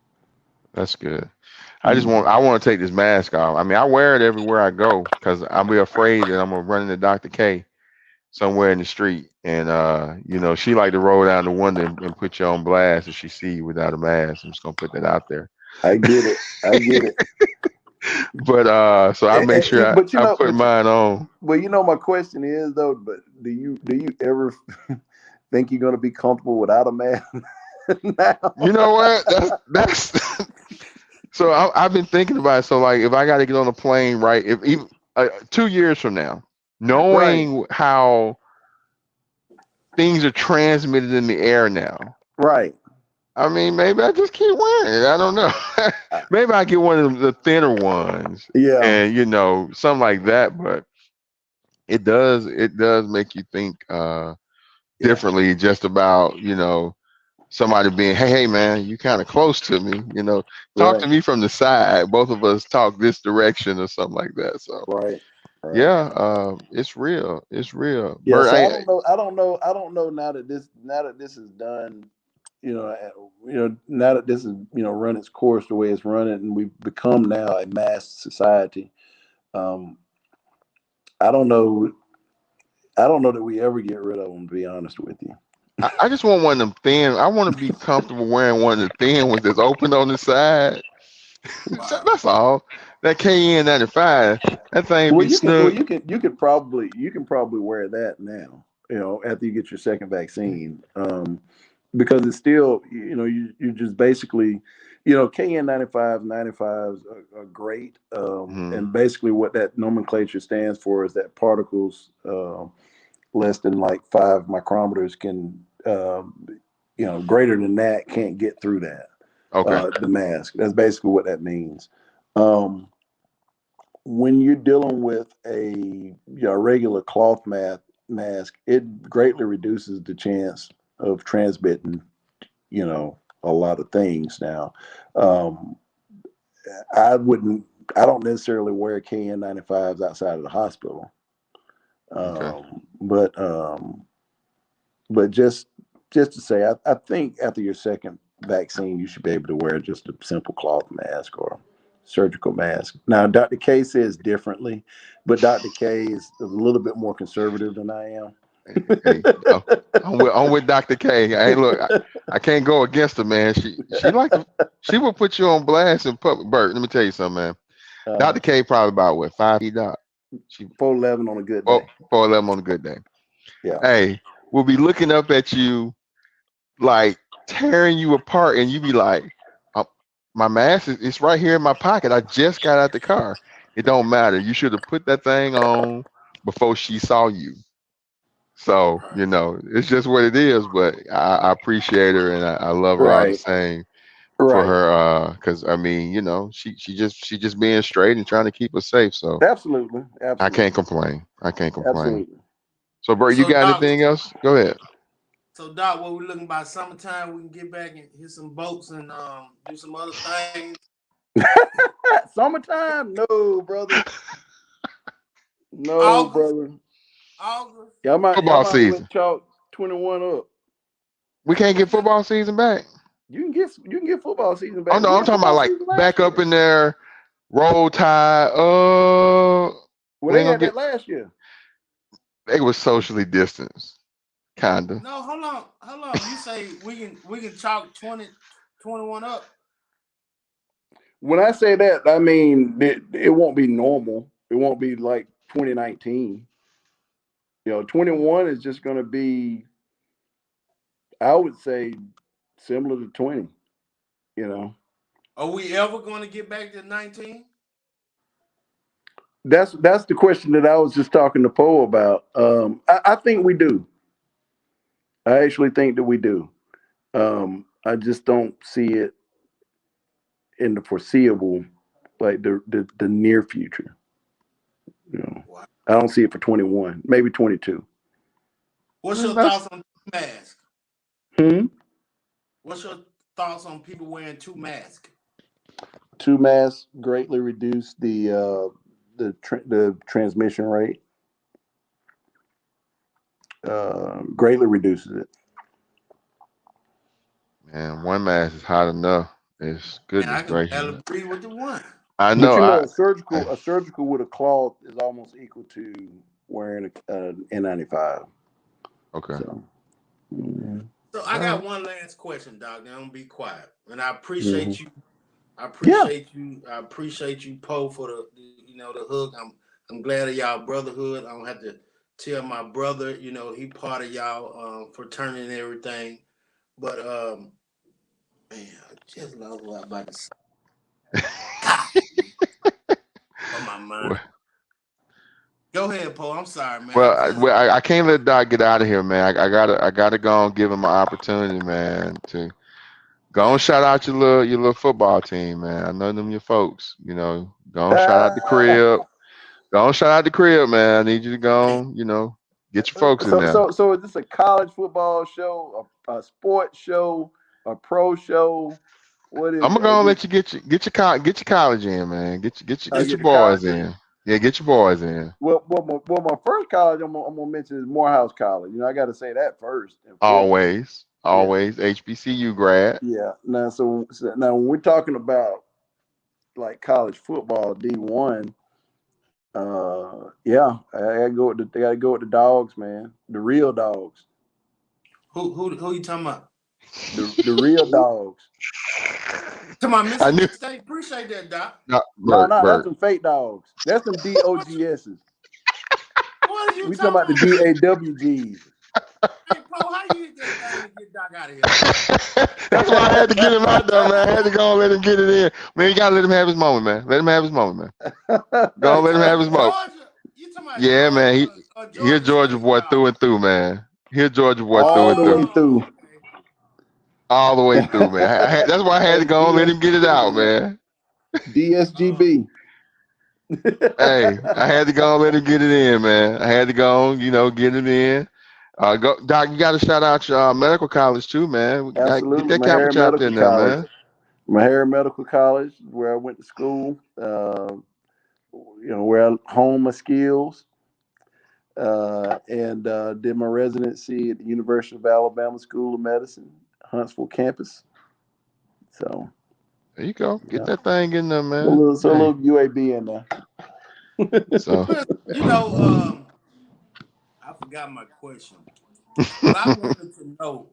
That's good. mhm. I want to take this mask off. I mean, I wear it everywhere I go because I'll be afraid that I'm gonna run into Dr. K somewhere in the street, and she like to roll down the window and put you on blast if she see you without a mask. I'm just gonna put that out there. I get it. I get it. But so I make sure But I put mine on. my question is though. But do you ever think you're going to be comfortable without a mask now? You know what? That's so I've been thinking about it. So like, if I got to get on a plane, right? If even 2 years from now, Right. knowing how things are transmitted in the air now, Right. I mean, maybe I just keep wearing it. I don't know. Maybe I get one of the thinner ones, Yeah. and something like that. But it does make you think Yeah. differently, just about somebody being, hey man, you kind of close to me, talk to Right. me from the side. Both of us talk this direction or something like that. So Right. Right. yeah, it's real. It's real. Yeah. Bert, So I don't know. I don't know. I don't know now that this is done. Now that this is run its course the way it's running, and we've become now a mass society. Um, I don't know. I don't know that we ever get rid of them. To be honest with you. I just want one of them thin. I want to be comfortable wearing one of the thin ones that's open on the side. Wow. That's all. That KN95, that thing Well, be snug. you can probably wear that now. After you get your second vaccine, because it's still you just basically KN95 95s are great, Mhm. and basically what that nomenclature stands for is that particles less than like 5 micrometers can greater than that can't get through that Okay. the mask. That's basically what that means. Um, when you're dealing with a regular cloth mask, it greatly reduces the chance of transmitting, a lot of things. Now, um, I wouldn't, I don't necessarily wear KN95s outside of the hospital, Okay. but just to say, I think after your second vaccine, you should be able to wear just a simple cloth mask or surgical mask. Now, Dr. K says differently, but Dr. K is a little bit more conservative than I am. Hey, I'm with Dr. K. Hey, look, I can't go against her, man. She will put you on blast in public. Bert, let me tell you something, man. uh, Dr. K probably about what, 5 feet, Doc? She 411 on a good oh, day. 4'11" on a good day. Yeah. Hey, we'll be looking up at you like tearing you apart, and you be like, "Oh, my mask is it's right here in my pocket. I just got out the car. It don't matter. You should have put that thing on before she saw you." So, it's just what it is, but I appreciate her, and I love her all the Right. same for Right. her, because I mean, she just being straight and trying to keep us safe. So Absolutely. I can't Absolutely. complain. I can't complain. Absolutely. So Bert, you So got Doc, anything else? Go ahead. what we looking by summertime, we can get back and hit some boats and do some other things. Summertime? No, brother. No, August, brother. August. Y'all Football might want season. to chalk 21 up. We can't get football season back. You can get football season Oh back. no, We I'm had talking about football like season last back up year. in there, roll tide. Well, We they ain't gonna had get. that last year. They was socially distanced, kinda. No, hold on. You say we can chalk 2021 up. When I say that, I mean it won't be normal. It won't be like 2019. 21 is just going to be, I would say, similar to 20. You know, Are we ever going to get back to 19? that's the question that I was just talking to Poe about. I think we do. I actually think that we do. I just don't see it in the foreseeable, like the near future. Wow. I don't see it for 21, maybe 22. What's your thoughts on mask? What's your thoughts on people wearing 2 masks? 2 masks greatly reduce the transmission rate. Greatly reduces it. Man, 1 mask is hot enough. It's And I goodness can gracious. agree with the 1. I But know. a surgical with a cloth is almost equal to wearing an N95. Okay. So, So I got one last question, Doc. Now I'm gonna be quiet. And I appreciate you. I Yeah. appreciate you. I appreciate you, Poe, for the the hook. I'm glad of y'all brotherhood. I don't have to tell my brother, he part of y'all fraternity and everything. But man, I just lost what I was about to say. God, on my mind. Go ahead, Poe. I'm sorry, man. I can't let Doc get out of here, man. I gotta go and give him an opportunity, man, to go and shout out your little football team, man. I know them your folks. Go and shout out the crib. Go and shout out the crib, man. I need you to go, get your folks in there. So is this a college football show, a sports show, a pro show? What is I'm it? gonna go and let you get your college in, man. Get your the boys college in. Yeah, get your boys in. Well, my first college I'm gonna mention is Morehouse College. I got to say that first and foremost. Always HBCU grad. Yeah. Now, now when we're talking about like college football D1, yeah, I gotta go with the dogs, man. The real dogs. Who you talking about? The real dogs. To my I Mississippi knew. State. Appreciate that, Doc. No, No, Bert. that's some fake dogs. That's some DOGSs. What are you We talking about the DAWGs. Hey, Poe, how you hit that thing to get Doc out of here? That's why I had to get him out there, man. I had to go and let him get it in. Man, you gotta let him have his moment, man. Let him have his moment, man. Go and let him have his moment. Georgia? You talking about Yeah, man. He a Georgia Georgia State boy through dog? and through, man. He a Georgia boy through All and the way through. through. Okay. All the way through, man. That's why I had to go and let him get it out, man. DSGB. Hey, I had to go and let him get it in, man. I had to go, get it in. Doc, you got to shout out your medical college too, man. We got get Absolutely. that capital Meharry chapter Medical in there, College. man. Meharry Medical College, where I went to school. Where I honed my skills. And did my residency at the University of Alabama School of Medicine, Huntsville campus. So There you go. Get that thing in there, a man. little UAB in there. So I forgot my question, but I wanted to know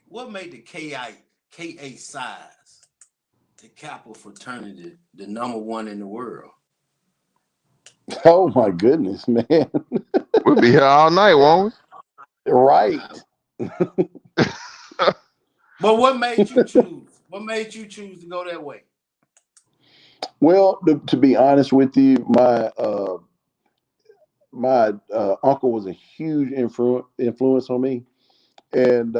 what made the KA size, the Kappa fraternity, the #1 in the world. Oh my goodness, man! we'll be here all night, won't Right. But what made you choose? What made you choose to go that way? Well, to be honest with you, my uncle was a huge influence on me, and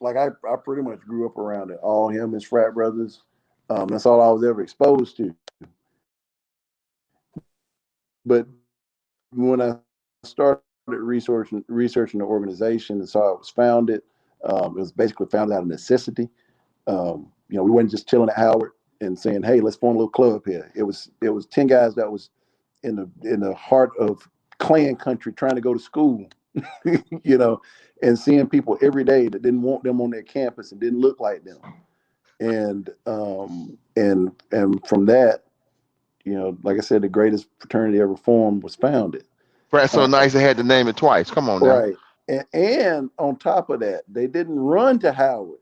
like I pretty much grew up around it. All him, his frat brothers. That's all I was ever exposed to. But when I started researching the organization and saw it was founded, it was basically founded out of necessity. We weren't just chilling at Howard and saying, "Hey, let's form a little club here." It was 10 guys that was in the heart of Klan country trying to go to school, and seeing people every day that didn't want them on their campus and didn't look like them. And from that, like I said, the greatest fraternity ever formed was founded. Frat's so nice they had to name it twice. Come on now. Right. And on top of that, they didn't run to Howard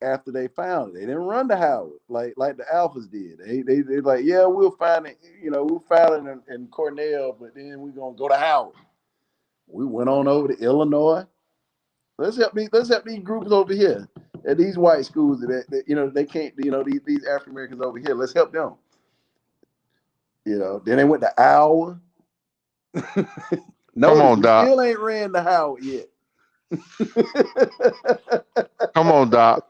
after they found it. They didn't run to Howard like the Alphas did. They like, yeah, we'll find it, we'll find it in Cornell, but then we're gonna go to Howard. We went on over to Illinois. Let's help these groups over here at these white schools that they can't, these African Americans over here. Let's help them. Then they went to Iowa. Come Notice on, we Doc. still ain't ran to Howard yet. Come on, Doc.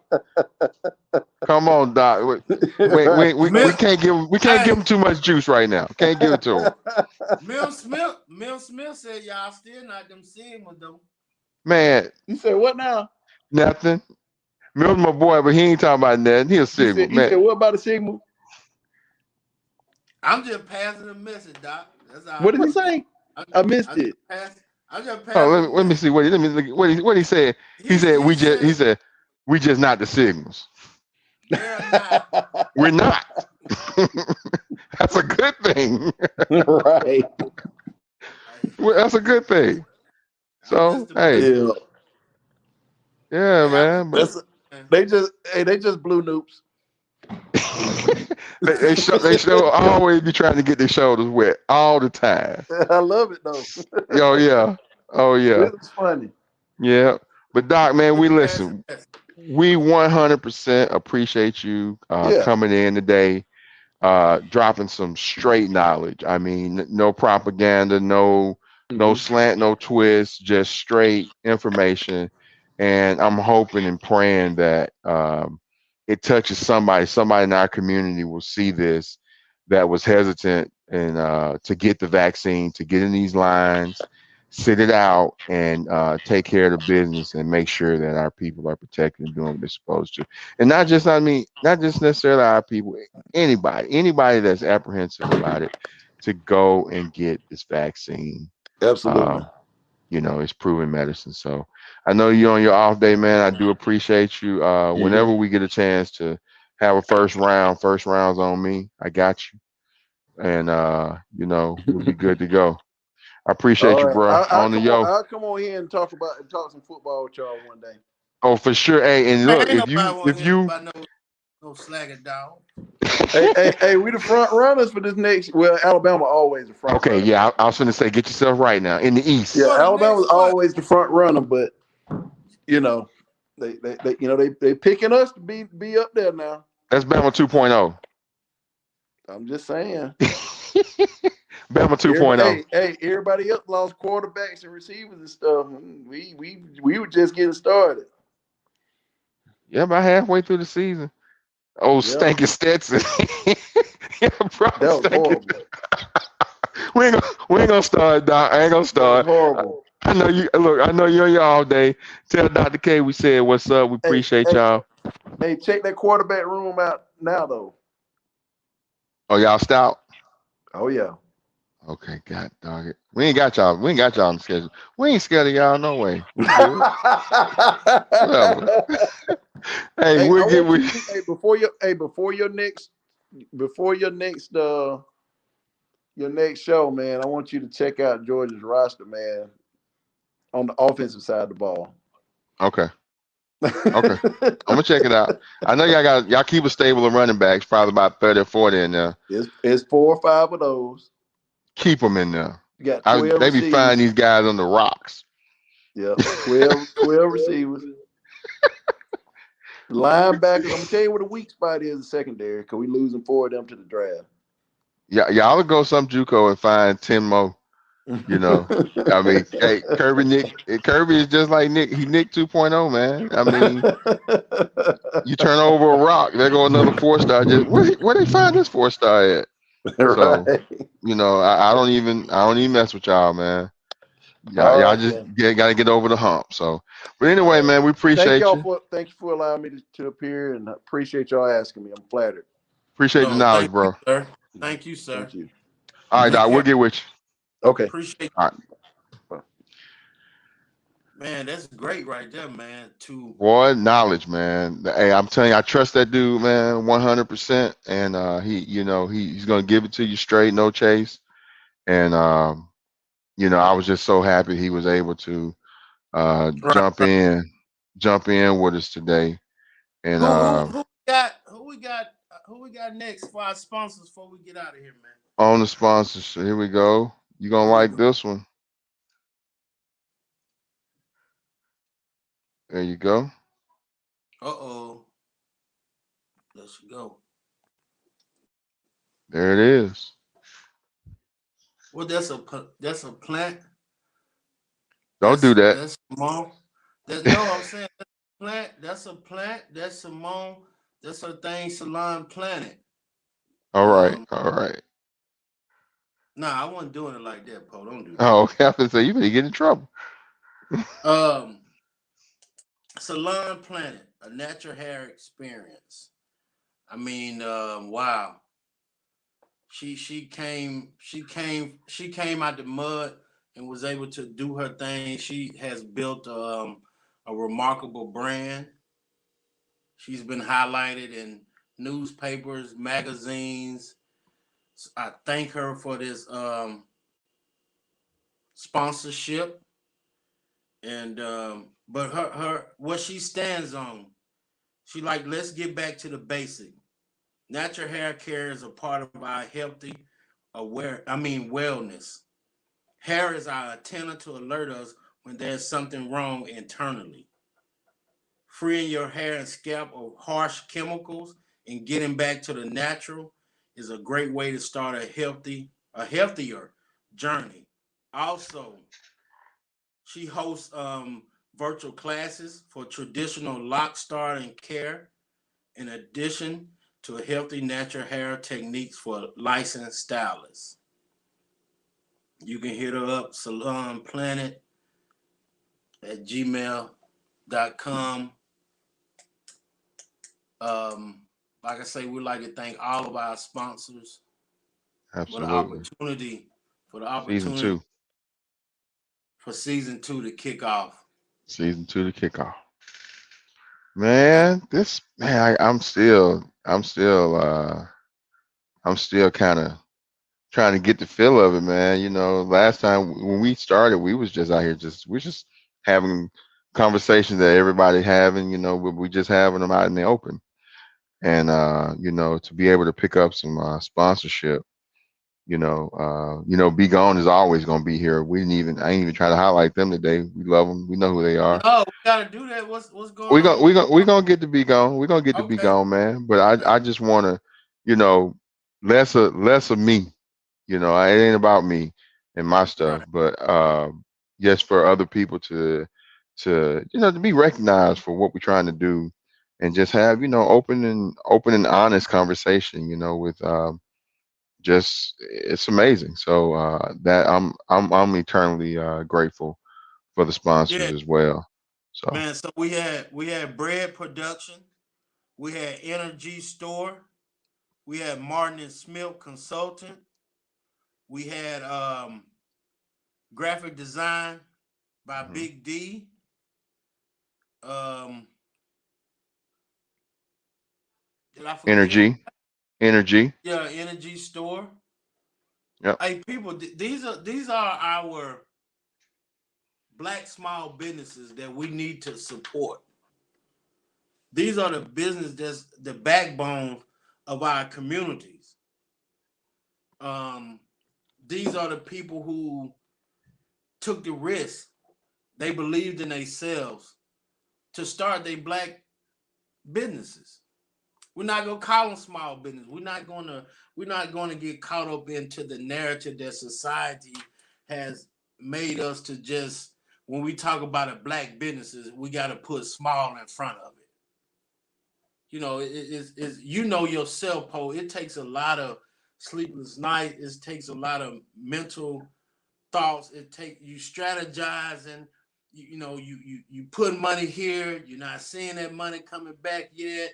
Come on, Doc. We Milk, can't give hey, him too much juice right now. Can't give it to him. Mill Smith said y'all still not them Sigma though. Man, You said what now? nothing. Milton my boy, but he ain't talking about nothing. He a Sigma. You said Man, what about the Sigma? I'm just passing the message, Doc. That's all. What did he say? I'm, I missed I'm just it. I'm just oh, passing the let me message. see let me look, what he said. He He said said we just not the Sigmas. they're not. We're not. That's a good thing. Right. Well, that's a good thing. I'm just So the hey, messenger. Yeah. yeah, Hey, I'm the man. But That's messenger. they just blue noops. they show always be trying to get their shoulders wet all the time. I love it though. Oh yeah. Oh yeah. It was funny. Yeah. But Doc, man, Just we passing listen. the message. We 100% appreciate you Yeah. coming in today, dropping some straight knowledge. I mean, no propaganda, no Hmm. slant, no twist, just straight information. And I'm hoping and praying that it touches somebody. Somebody in our community will see this that was hesitant and to get the vaccine, to get in these lines, sit it out, and take care of the business and make sure that our people are protected and doing what they're supposed to. And not just, I mean, not just necessarily our people, anybody that's apprehensive about it, to go and get this vaccine. Absolutely. Um, it's proven medicine. So I know you're on your off day, man. I do appreciate you. Hmm. Whenever we get a chance to have a first round's on me. I got you. And we'll be good to go. I appreciate All you, right. bro. On the yo. I'll come on here and talk some football with y'all one day. Oh, for sure. Hey, and Hey, look, ain't nobody want if to hear you about no slagger dog. Hey, we the front runners for this next. Well, Alabama always the front okay, runner, yeah, but I was gonna say get yourself right now in the yeah, east. For the Alabama's next what? always the front runner. But you know, they picking us to be up there now. That's Bama 2.0. I'm just saying. Bama 2.0. Everybody else lost quarterbacks and receivers and stuff. We were just getting started. Yeah, about halfway through the season. Oh, Yeah, Stanky Stetson. Yeah, bro, that was Stanky. horrible. We ain't gonna start, Doc. I ain't gonna That was start. horrible. I know you. Look, I know you're here all day. Tell Dr. K we said what's up. We Hey, appreciate hey, y'all. hey, check that quarterback room out now though. Oh, y'all stout. Oh yeah. Okay, God dog it. We ain't got y'all. We ain't got y'all on the schedule. We ain't scared of y'all. No way. We good. Whatever. Hey, Hey, I we'll get want you with. to before your next show, man. I want you to check out Georgia's roster, man, on the offensive side of the ball. Okay. Okay. I'm gonna check it out. I know y'all keep a stable of running backs, probably about 30 or 40 in there. It's 4 or 5 of those. Keep them in there. You got 12 They be receivers. finding these guys on the rocks. Yep, 12 receivers. Linebackers. I'm gonna tell you what a weak spot is in secondary because we losing 4 of them to the draft. Yeah, y'all will go some JUCO and find 10 more. You know, I mean, hey, Kirby is just like Nick. He Nick 2.0, man. I mean, you turn over a rock, there go another 4-star. Just where they find this 4-star at? So, Right. I don't even mess with y'all, man. Y'all, All y'all right, just then. gotta get over the hump. So, but anyway, All right. man, we appreciate you. Thank you for allowing me to appear, and I appreciate y'all asking me. I'm flattered. Appreciate the No, knowledge, thank you, bro. sir. Thank you, sir. Thank you. All right, Hmm. Take Doc, we'll care. get with you. Okay. Appreciate All right, man. That's great right there, man. To boy, knowledge, man. Hey, I'm telling you, I trust that dude, man, 100%. And he's gonna give it to you straight, no chase. And I was just so happy he was able to right, right. jump in with us today. And Who we got next for our sponsors before we get out of here, man? on the sponsors, here we go. You're gonna Here we like go. this one. There you go. Uh-oh. Let's go. There it is. Well, that's a plant. Don't do that. That's small. No, I'm saying that's a plant. That's a plant. That's Simone. That's her thing, Salon Planet. All right, Um, all right. nah, I wasn't doing it like that, Poe. Don't do Oh, okay. I was gonna say you better get in trouble. that. Salon Planet, a natural hair experience. I mean, wow. She came out the mud and was able to do her thing. She has built a remarkable brand. She's been highlighted in newspapers, magazines. I thank her for this sponsorship, and but her what she stands on, she like, let's get back to the basic. Natural hair care is a part of our healthy wellness. Hair is our antenna to alert us when there's something wrong internally. Freeing your hair and scalp of harsh chemicals and getting back to the natural is a great way to start a healthier journey. Also, she hosts virtual classes for traditional lock start and care, in addition to healthy natural hair techniques for licensed stylists. You can hit her up, salonplanet at gmail.com. Um, like I say, we'd like to thank all of our sponsors for the Absolutely. opportunity, for the Season opportunity two. for season 2 to kick off. Season two to kick off. And Man, this man, I'm still kind of trying to get the feel of it, man. You know, last time when we started, we was just out here we're just having conversations that everybody having, we just having them out in the open. And to be able to pick up some sponsorship, Be Gone is always gonna be here. I ain't even trying to highlight them today. We love them. We know who they are. no, we gotta do that. What's going We gonna on? we gonna we gonna get to Be Gone. We're gonna get to Be Okay. Gone, man. But I just wanna, you know, less of me. It ain't about me and my stuff, Right. but just for other people to be recognized for what we're trying to do, and just have open and honest conversation. With just it's amazing. So that I'm eternally grateful for the sponsors Yeah, as well. So man. So we had Bread Production, we had Energy Store, we had Martin and Smith Consultant, we had graphic design by mhm. Big D. Um, did I forget any? Energy. Yeah, Energy Store. Yep. Hey, people, these are our black small businesses that we need to support. These are the business that's the backbone of our communities. Um, these are the people who took the risk. They believed in themselves to start their black businesses. We're not gonna call them small business. We're not gonna get caught up into the narrative that society has made us to just, when we talk about a black businesses, we gotta put small in front of it. It's yourself, Poe. It takes a lot of sleepless nights. It takes a lot of mental thoughts. It take you strategizing. You put money here. You're not seeing that money coming back yet.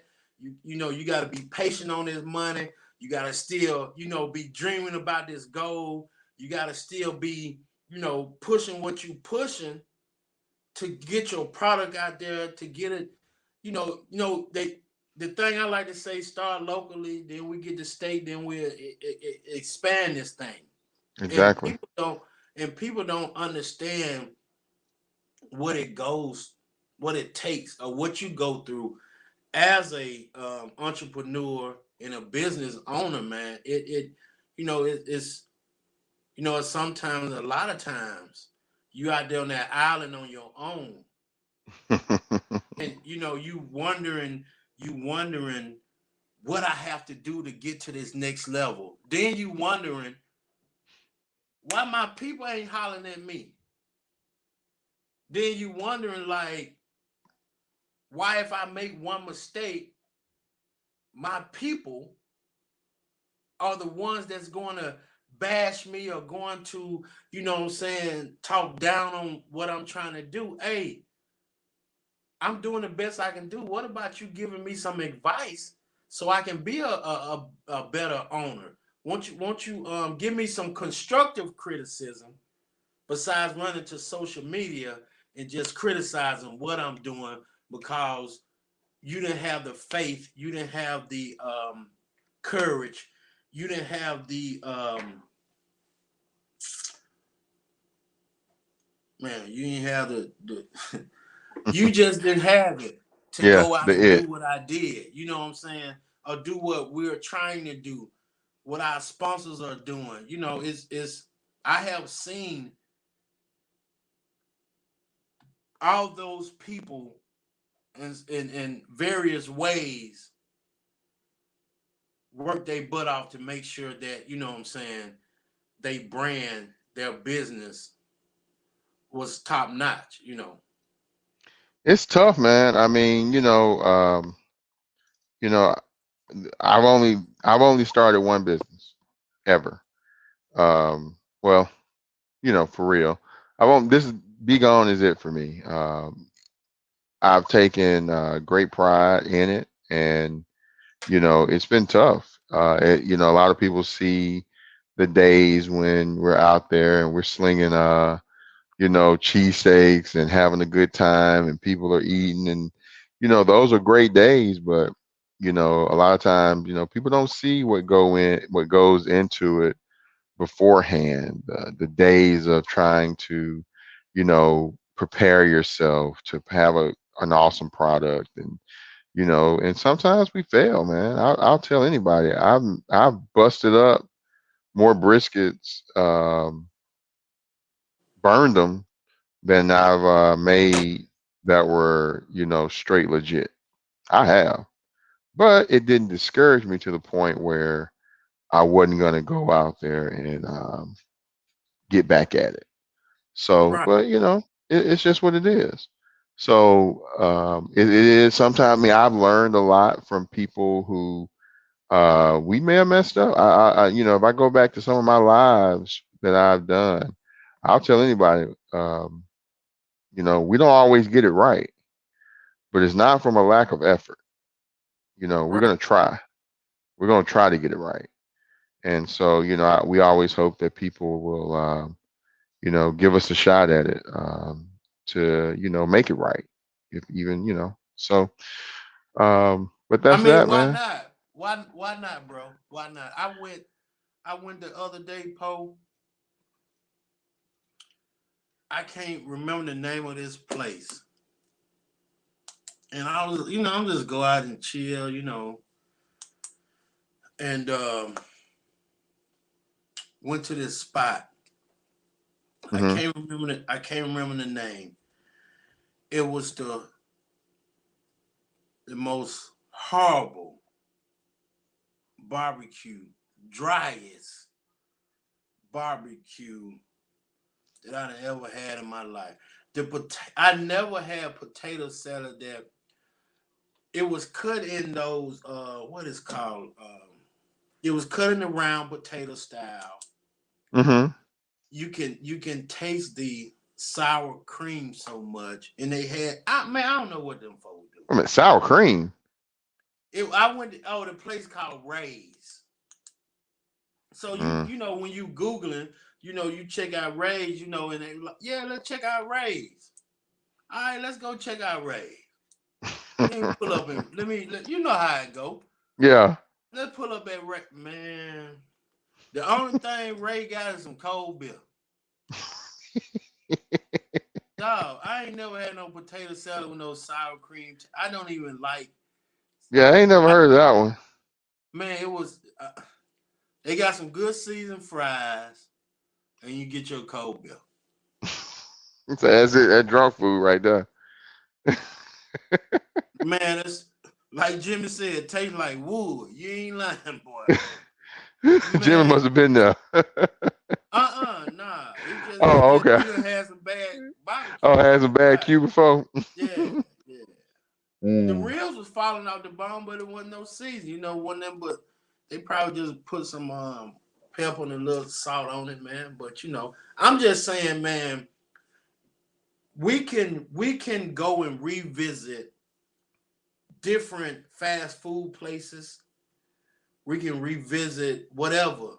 You got to be patient on this money. You got to still be dreaming about this goal. You got to still be pushing what you pushing to get your product out there, to get it. They the thing I like to say: start locally, then we get to state, then we expand this thing. And Exactly. people don't understand what it goes, what it takes, or what you go through as a entrepreneur and a business owner. Man, it's sometimes, a lot of times, you out there on that island on your own, and you wondering what I have to do to get to this next level. Then you wondering why my people ain't hollering at me. Then you wondering, like, Why, if I make one mistake, my people are the ones that's going to bash me or going to, you know what I'm saying, talk down on what I'm trying to do. Hey, I'm doing the best I can do. What about you giving me some advice so I can be a better owner? Won't you give me some constructive criticism besides running to social media and just criticizing what I'm doing because you didn't have the faith, you didn't have the courage, you didn't have the man, you didn't have the you just didn't have it to Yeah, go out the and do it. what I did. You know what I'm saying? Or do what we're trying to do, what our sponsors are doing. You know, it's I have seen all those people in various ways work their butt off to make sure that, you know what I'm saying, they brand, their business was top notch, you know. It's tough, man. I mean, you know, I've only started one business ever. Well, for real. I won't. This Be Gone is it for me. I've taken great pride in it, and it's been tough. A lot of people see the days when we're out there and we're slinging cheesesteaks and having a good time and people are eating, and those are great days, but a lot of times, people don't see what goes into it beforehand, the days of trying to prepare yourself to have an awesome product, and sometimes we fail, man. I'll tell anybody, I've busted up more briskets, burned them, than I've made that were, straight legit. I have, but it didn't discourage me to the point where I wasn't going to go out there and get back at it. So, Right. but it's just what it is. So it is sometimes. I mean, I've learned a lot from people who we may have messed up. If I go back to some of my lives that I've done, I'll tell anybody. We don't always get it right, but it's not from a lack of effort. We're Right. gonna try. We're gonna try to get it right. And so, we always hope that people will, give us a shot at it, to, make it right. If even, so, but I that's mean, that, why man. not? Why not, bro? Why not? I went the other day, Poe. I can't remember the name of this place. And I was, I'm just go out and chill, and went to this spot. Hmm. I can't remember the name. It was the most horrible barbecue, driest barbecue that I'd ever had in my life. I never had potato salad that it was cut in those what is called it was cut in the round potato style. Hmm. You can taste the sour cream so much, and they had I don't know what them folks do. I mean, sour cream. I went to, the place called Ray's. So Mm. when you googling, you check out Ray's, and they like, yeah, let's check out Ray's. All right, let's go check out Ray's. Let me pull up and you know how it go. Yeah. Let's pull up at Ray. Man, the only thing Ray got is some cold beer. Dog, I ain't never had no potato salad with no sour cream. I don't even like. Yeah, I ain't never I, heard of that one. man, it was. They got some good seasoned fries, and you get your cold beer. So that's it. That drunk food right there. Man, it's like Jimmy said, it tastes like wood. You ain't lying, boy. Jimmy Man, must have been there. nah. It Oh, just okay. you done had some bad Oh, barbecue. had That's some bad why. Q before. Yeah, yeah. The Mm. ribs was falling off the bone, but it wasn't no season. One of them, but they probably just put some pepper and a little salt on it, man. But I'm just saying, man, we can go and revisit different fast food places. We can revisit whatever.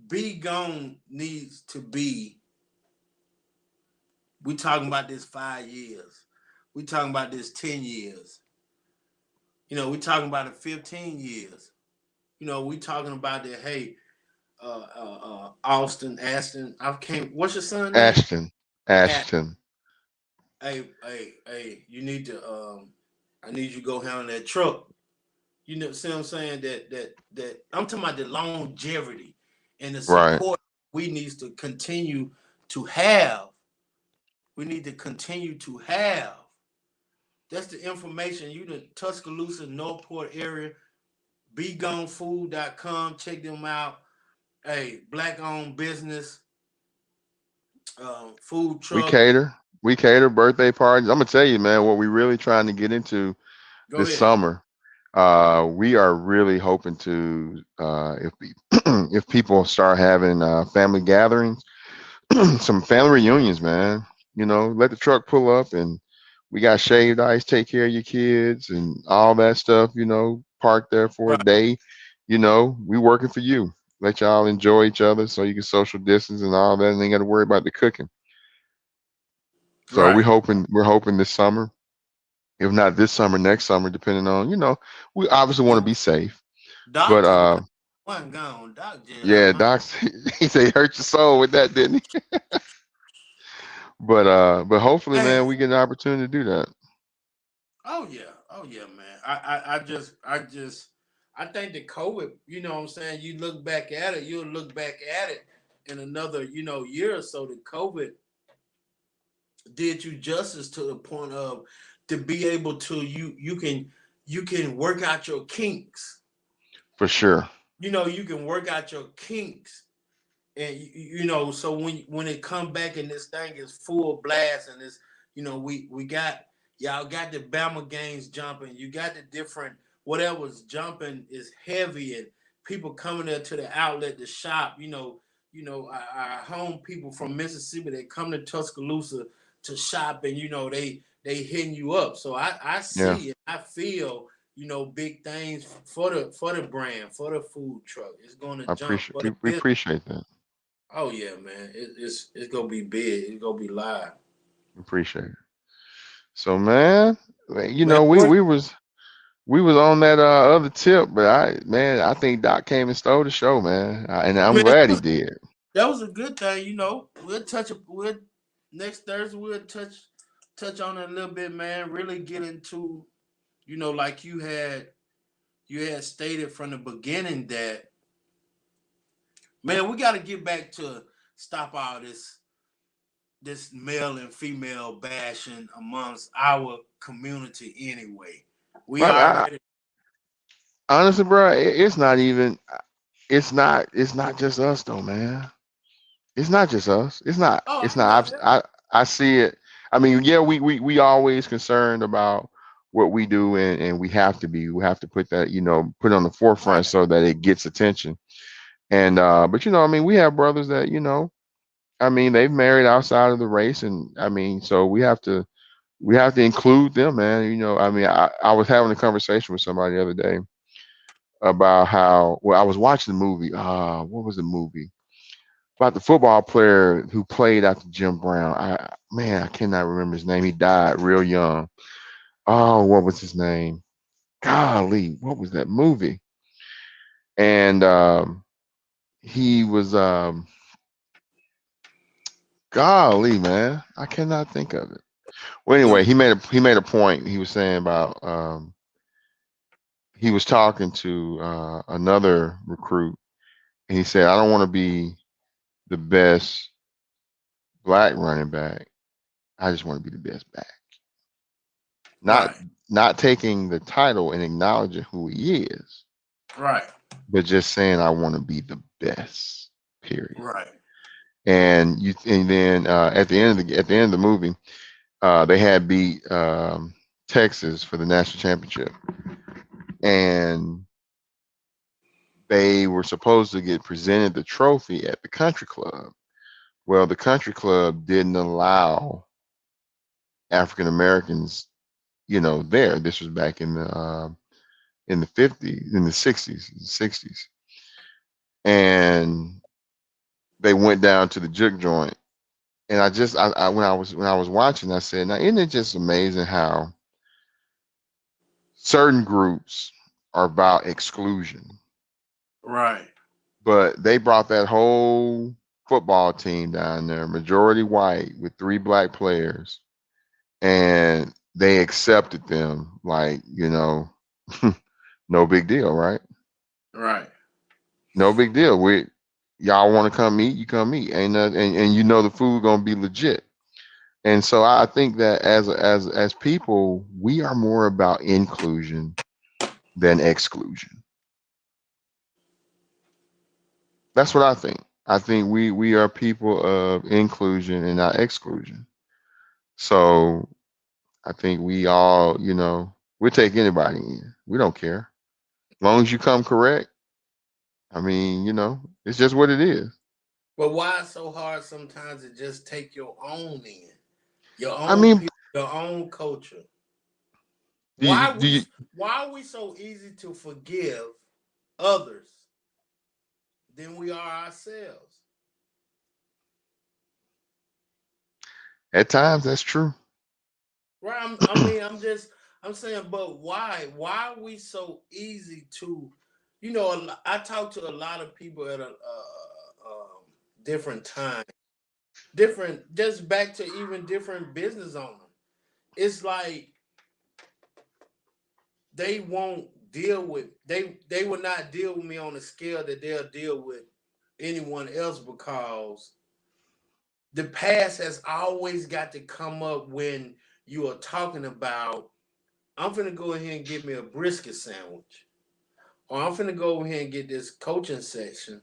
Be Gone needs to be. We talking about this 5 years. We talking about this 10 years. We talking about it 15 years. We talking about that. Hey, Austin, Aston. I can't. What's your son name? Ashton. At. Ashton. Hey. You need to. I need you to go handle that truck. See what I'm saying? That I'm talking about the longevity and the Right. support we need to continue to have. We need to continue to have. That's the information. You the Tuscaloosa, Northport area, begonefood.com. Check them out. Hey, black owned business, food We truck. cater. We cater birthday parties. I'm gonna tell you, man, what we really trying to get into Go this ahead. summer. We are really hoping to, if people start having family gatherings, some family reunions, man. Let the truck pull up and we got shaved ice, take care of your kids and all that stuff. Park there for a Right, day. We working for you. Let y'all enjoy each other so you can social distance and all that, and ain't got to worry about the cooking. So right. we're hoping this summer, if not this summer, next summer, depending on, we obviously want to be safe. But Doc one gone. Doc just yeah, left. Doc, he said he hurt your soul with that, didn't he? But hopefully, man, Man, we get an opportunity to do that. oh yeah, man. I think the COVID. What I'm saying. You look back at it. You'll look back at it in another year or so. The COVID did you justice to the point of to be able to you can work out your kinks. For sure. You can work out your kinks, and so when it come back and this thing is full blast, and it's we got y'all got the Bama games jumping, you got the different whatever's jumping is heavy, and people coming there to the outlet to shop. Our home people from Mississippi, they come to Tuscaloosa to shop, and they hitting you up. So I Yeah, see and I feel big things for the brand, for the food truck. It's going to I jump appreciate for the we business. appreciate that. Oh yeah, man. It's gonna be big. It's gonna be live. We appreciate it. So, man, Man, we was on that other tip, but I think Doc came and stole the show, man. And I'm man, glad he did. that was a good thing. We'll next Thursday we'll touch on it a little bit, man. Really get into, like you had stated from the beginning that, man, we gotta get back to stop all this male and female bashing amongst our community anyway. We But already honestly, bro, it's not even. It's not just us though, man. It's not just us. It's not. oh It's I know not. that. I see it. I mean, yeah, we always concerned about what we do, and we have to be. We have to put that, put on the forefront Right. so that it gets attention. And but I mean, we have brothers that, I mean, they've married outside of the race, and I mean, so we have to include them, man. I mean, I was having a conversation with somebody the other day about how, well, I was watching the movie. What was the movie? About the football player who played after Jim Brown. Man, I cannot remember his name. He died real young. Oh, what was his name? Golly, what was that movie? And he was golly, man, I cannot think of it. Well, anyway, Good. he made a point. He was saying about he was talking to another recruit, and he said, "I don't want to be the best black running back. I just want to be the best back." Not Right. not taking the title and acknowledging who he is, Right. but just saying I want to be the best. Period. Right. And then at the end of the movie, They had beat Texas for the national championship, and they were supposed to get presented the trophy at the country club. Well, the country club didn't allow African Americans, there. This was back in the 50s, in the 60s, and they went down to the juke joint. And when I was watching, I said, now isn't it just amazing how certain groups are about exclusion, Right. but they brought that whole football team down there, majority white with three black players, and they accepted them like, no big deal, right? Right. No big deal. Y'all want to come eat, you come eat. Ain't nothing, and the food gonna be legit. And so I think that as people, we are more about inclusion than exclusion. That's what I think. I think we are people of inclusion and not exclusion. So I think we all, we'll take anybody in. We don't care. As long as you come correct, I mean, it's just what it is. But why it's so hard sometimes to just take your own in, your I own mean, people, your own culture? do you, Why do we you, why are we so easy to forgive others than we are ourselves? at times that's true. Right? I'm saying, but why? Why are we so easy to, I talk to a lot of people at a different time, different, just back to even different business owners. It's like they won't deal with they will not deal with me on the scale that they'll deal with anyone else, because the past has always got to come up when you are talking about, I'm finna go ahead and get me a brisket sandwich, or I'm finna go over here and get this coaching section.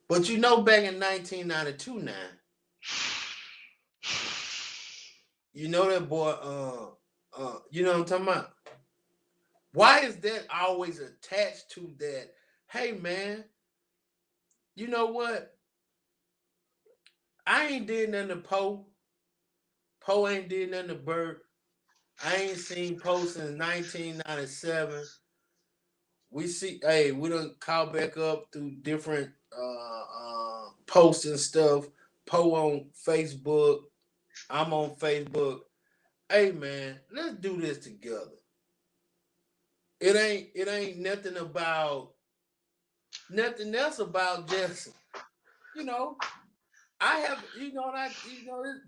But back in 1992 now, that boy, you know what I'm talking about? Why is that always attached to that? Hey man, you know what? I ain't did nothing to Poe. Poe ain't did nothing to Bert. I ain't seen Poe since 1997. We done call back up through different posts and stuff. Poe on Facebook. I'm on Facebook. Hey man, let's do this together. It ain't nothing else about just, you know, I have,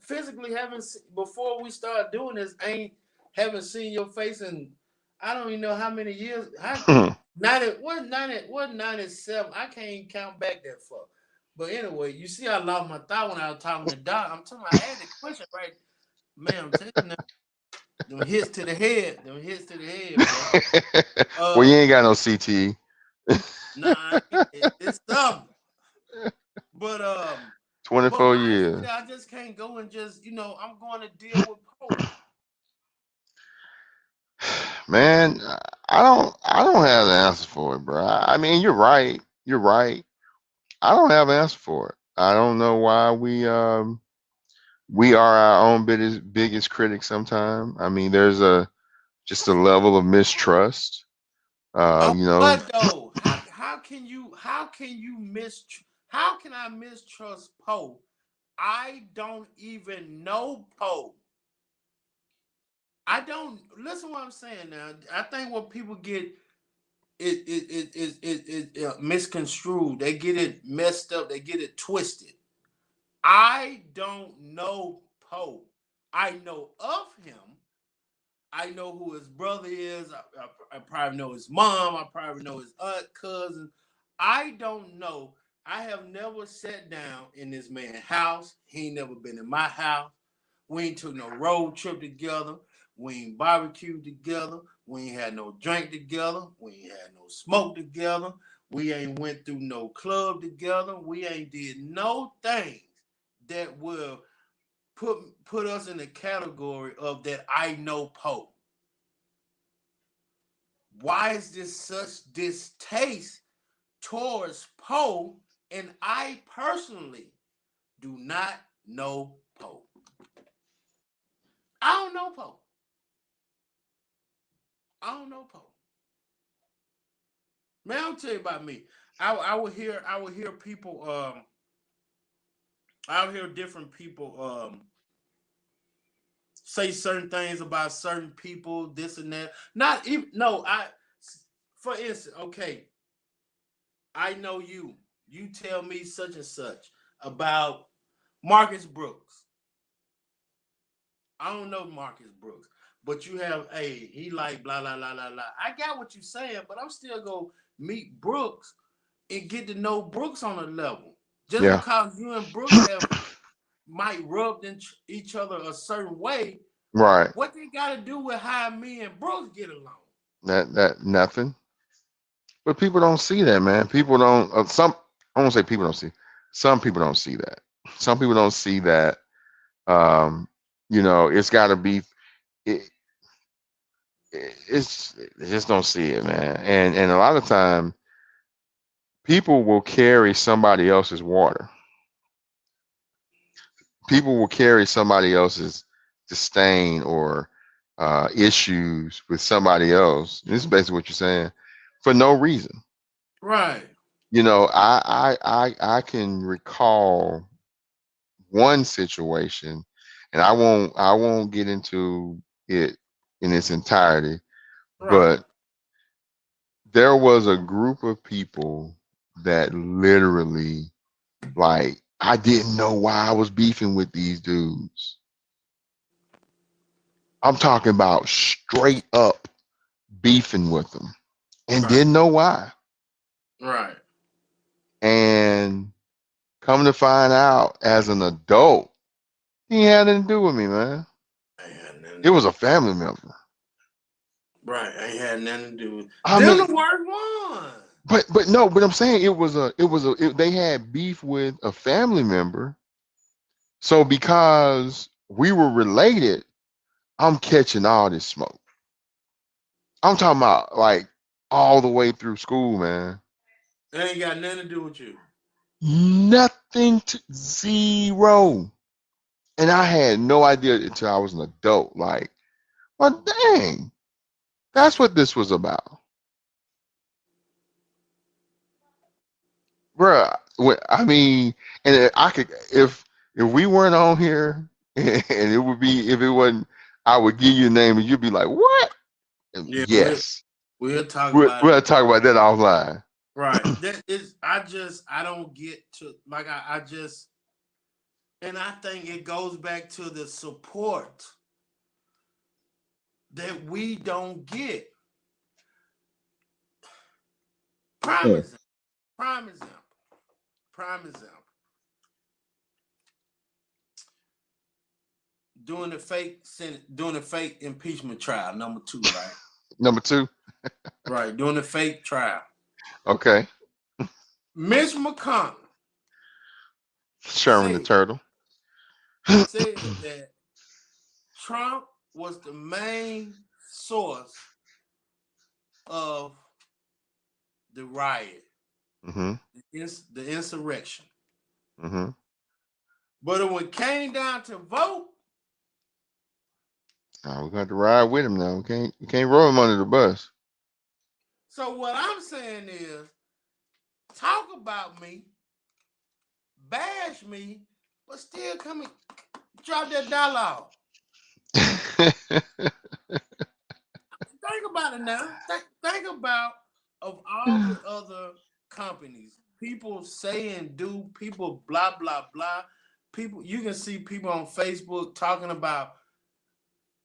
physically haven't before we start doing this. Haven't seen your face in, I don't even know how many years. 97. I can't even count back that far. But anyway, you see, I lost my thought when I was talking to Doc. I'm telling you, I had the question right, man. I'm telling you, them hits to the head, bro. Well, you Uh, ain't got no CTE. nah, it's something. But 24 why is it years. that I just can't go and just, I'm going to deal with Poe? Man, I don't have the answer for it, bro. I mean, you're right. You're right. I don't have an answer for it. I don't know why we are our own biggest critics sometimes. I mean, there's just a level of mistrust. Oh, You know, what though? How can I mistrust Poe? I don't even know Poe. I don't listen what I'm saying now. I think what people get misconstrued. They get it messed up. They get it twisted. I don't know Poe. I know of him. I know who his brother is. I probably know his mom. I probably know his aunt, cousin. I don't know. I have never sat down in this man's house. He ain't never been in my house. We ain't took no road trip together. We ain't barbecued together. We ain't had no drink together. We ain't had no smoke together. We ain't went through no club together. We ain't did no things that will put us in the category of that I know Poe. Why is this such distaste towards Poe? And I personally do not know Poe. I don't know Poe. I don't know Poe. Man, I'll tell you about me. I would hear people I would hear different people say certain things about certain people, this and that. Not even no, for instance, okay, I know you. You tell me such and such about Marcus Brooks. I don't know Marcus Brooks, but you have he like blah blah blah blah blah. I got what you're saying, but I'm still gonna meet Brooks and get to know Brooks on a level. Just Yeah. because you and Brooks have might rub each other a certain way, Right. what they got to do with how me and Brooks get along? That nothing. But people don't see that, man. People don't. I won't say people don't see. Some people don't see that. Some people don't see that. Um, it's got to be. It, it's they just don't see it, man. And a lot of time, people will carry somebody else's water. People will carry somebody else's disdain or issues with somebody else. This is basically what you're saying for no reason. Right. I can recall one situation, and I won't get into it in its entirety, Right. but there was a group of people that literally, like, I didn't know why I was beefing with these dudes. I'm talking about straight up beefing with them and Right. didn't know why. Right. And come to find out as an adult, he had nothing to do with me, man. Ain't had nothing It to was do. a family member. Right. Ain't had nothing to do with I them. mean, The worst one. but no, but I'm saying they had beef with a family member. So because we were related, I'm catching all this smoke. I'm talking about like all the way through school, man. It ain't got nothing to do with you. Nothing to zero. And I had no idea until I was an adult. Like, well, dang, that's what this was about. Bruh, I mean, and I could if we weren't on here, and it would be if it wasn't, I would give you a name and you'd be like, what? And Yeah, yes, we'll talk we'll, about it. we'll talk about that offline. Right. That is I don't get to like I just and I think it goes back to the support that we don't get. Prime Yeah. example. Prime example. Prime example. Doing the fake impeachment trial, number 2, right? Number two, Right, doing the fake trial. okay, Mitch McConnell Sherman the said Turtle. said that Trump was the main source of the riot, Mm-hmm. the insurrection. Mm-hmm. But when it came down to vote, We're going to ride with him now. You can't roll him under the bus. so what I'm saying is talk about me, bash me, but still come and drop that dollar off. Think about it now. Think about of all the other companies, people say and do, people blah blah blah. People, you can see people on Facebook talking about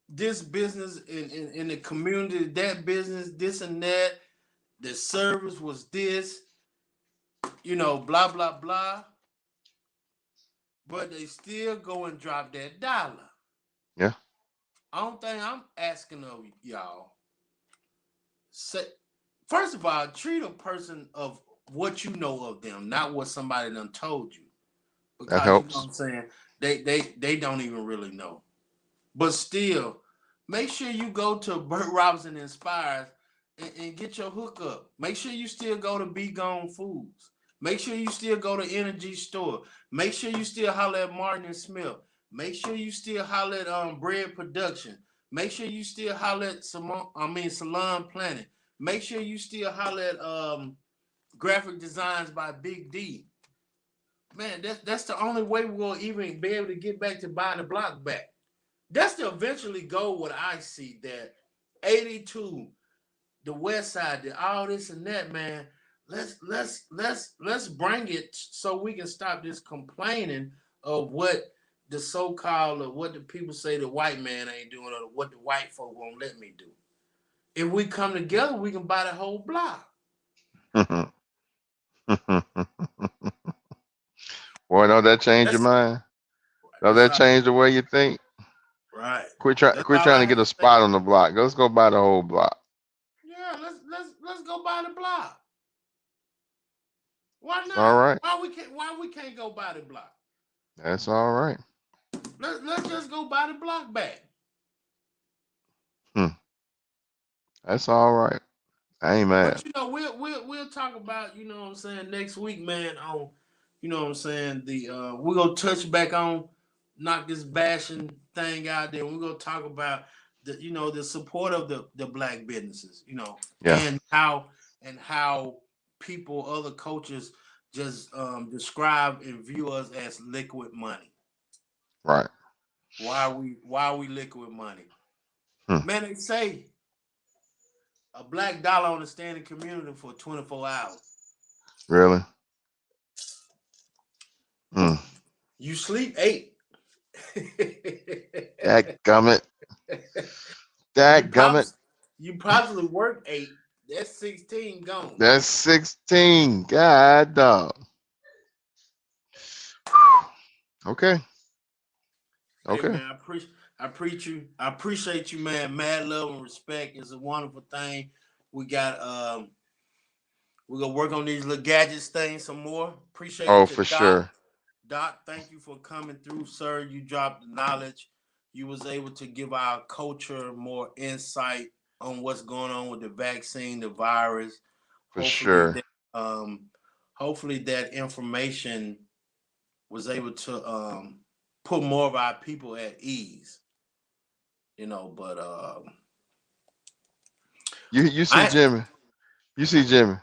this business in the community, that business, this and that. The service was this, blah blah blah. But they still go and drop that dollar. Yeah. I don't think I'm asking of y'all. Say, first of all, treat a person of what you know of them, not what somebody done told you. That Because you know what helps. I'm saying? They don't even really know. But still, make sure you go to Bert Robinson Inspires and get your hookup. Make sure you still go to Be Gone Foods. Make sure you still go to Energy Store. Make sure you still holler at Martin and Smith. Make sure you still holler at Bread Production. Make sure you still holler at Salon Planet. Make sure you still holler at Graphic Designs by Big D. Man, that's the only way we'll even be able to get back to buying the block back. That's to eventually go what I see that 82, the West Side, all this and that, man. Let's bring it so we can stop this complaining of what the so-called or what the people say the white man ain't doing or what the white folk won't let me do. If we come together, we can buy the whole block. Boy, don't that change your mind? Don't that change the way you think? Right. Quit trying to get a spot on the block. Let's go buy the whole block. Yeah, let's go buy the block. Why not? All right. Why we can't go buy the block? That's all right. Let's just go buy the block back. That's all right. I ain't mad. But we'll talk about, you know what I'm saying, next week, man, on, you know what I'm saying, we're gonna touch back on, knock this bashing thing out there. We're gonna talk about the support of the black businesses, Yeah. and how people, other cultures just describe and view us as liquid money. Right. Why are we liquid money? Man, they say a black dollar on the standing community for 24 hours. Really? You sleep 8. Dadgummit. Dadgummit. You probably work 8. That's 16 gone. That's 16. God dog. Okay. Hey man, I appreciate you, man. Mad love and respect is a wonderful thing. We got we're gonna work on these little gadgets things some more. Appreciate Oh, you, for Doc. sure. Doc, thank you for coming through, sir. You dropped the knowledge. You was able to give our culture more insight on what's going on with the vaccine, the virus. For sure. Hopefully that information was able to put more of our people at ease. But you see Jimmy. You see Jimmy.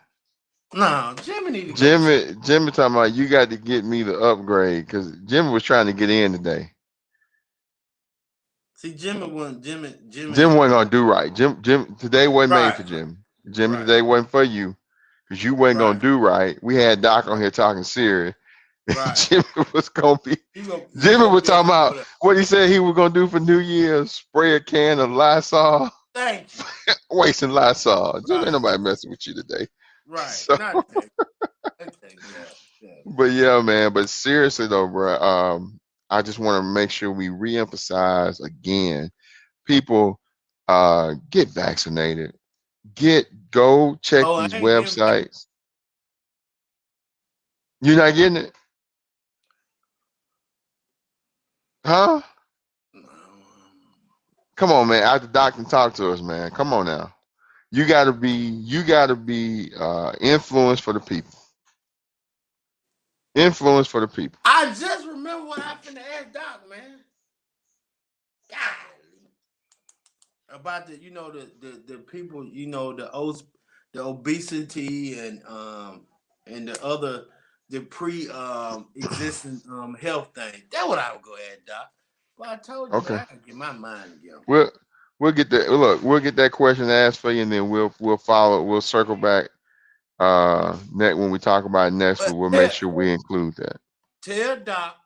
No, Jimmy need to go. Jimmy talking about you got to get me the upgrade because Jimmy was trying to get in today. See, Jimmy wasn't gonna do right. Jim today wasn't made for Jimmy. Jimmy today wasn't for you because you wasn't gonna do right. We had Doc on here talking serious. Right. Jimmy was gonna be. Jimmy was talking about what he said he was gonna do for New Year's: spray a can of Lysol. Thank you. Wasting Lysol. Jimmy, ain't nobody messing with you today. Right. So, not today. Yeah. But yeah, man. But seriously though, bro. I just want to make sure we reemphasize again. People, get vaccinated. Go check these websites. You're not getting it? Huh? Come on, man. After Doc can talk to us, man. Come on now. You gotta be influence for the people. Influence for the people. I just remember what happened to ask Doc, man. Golly. About the people, the obesity and the pre-existing health thing. That's what I would go ahead, Doc. Well, I told you, okay. I can get my mind together. We'll get that. Look, we'll get that question asked for you, and then we'll follow. We'll circle back. Next when we talk about it next, we'll make sure we include that. Tell Doc,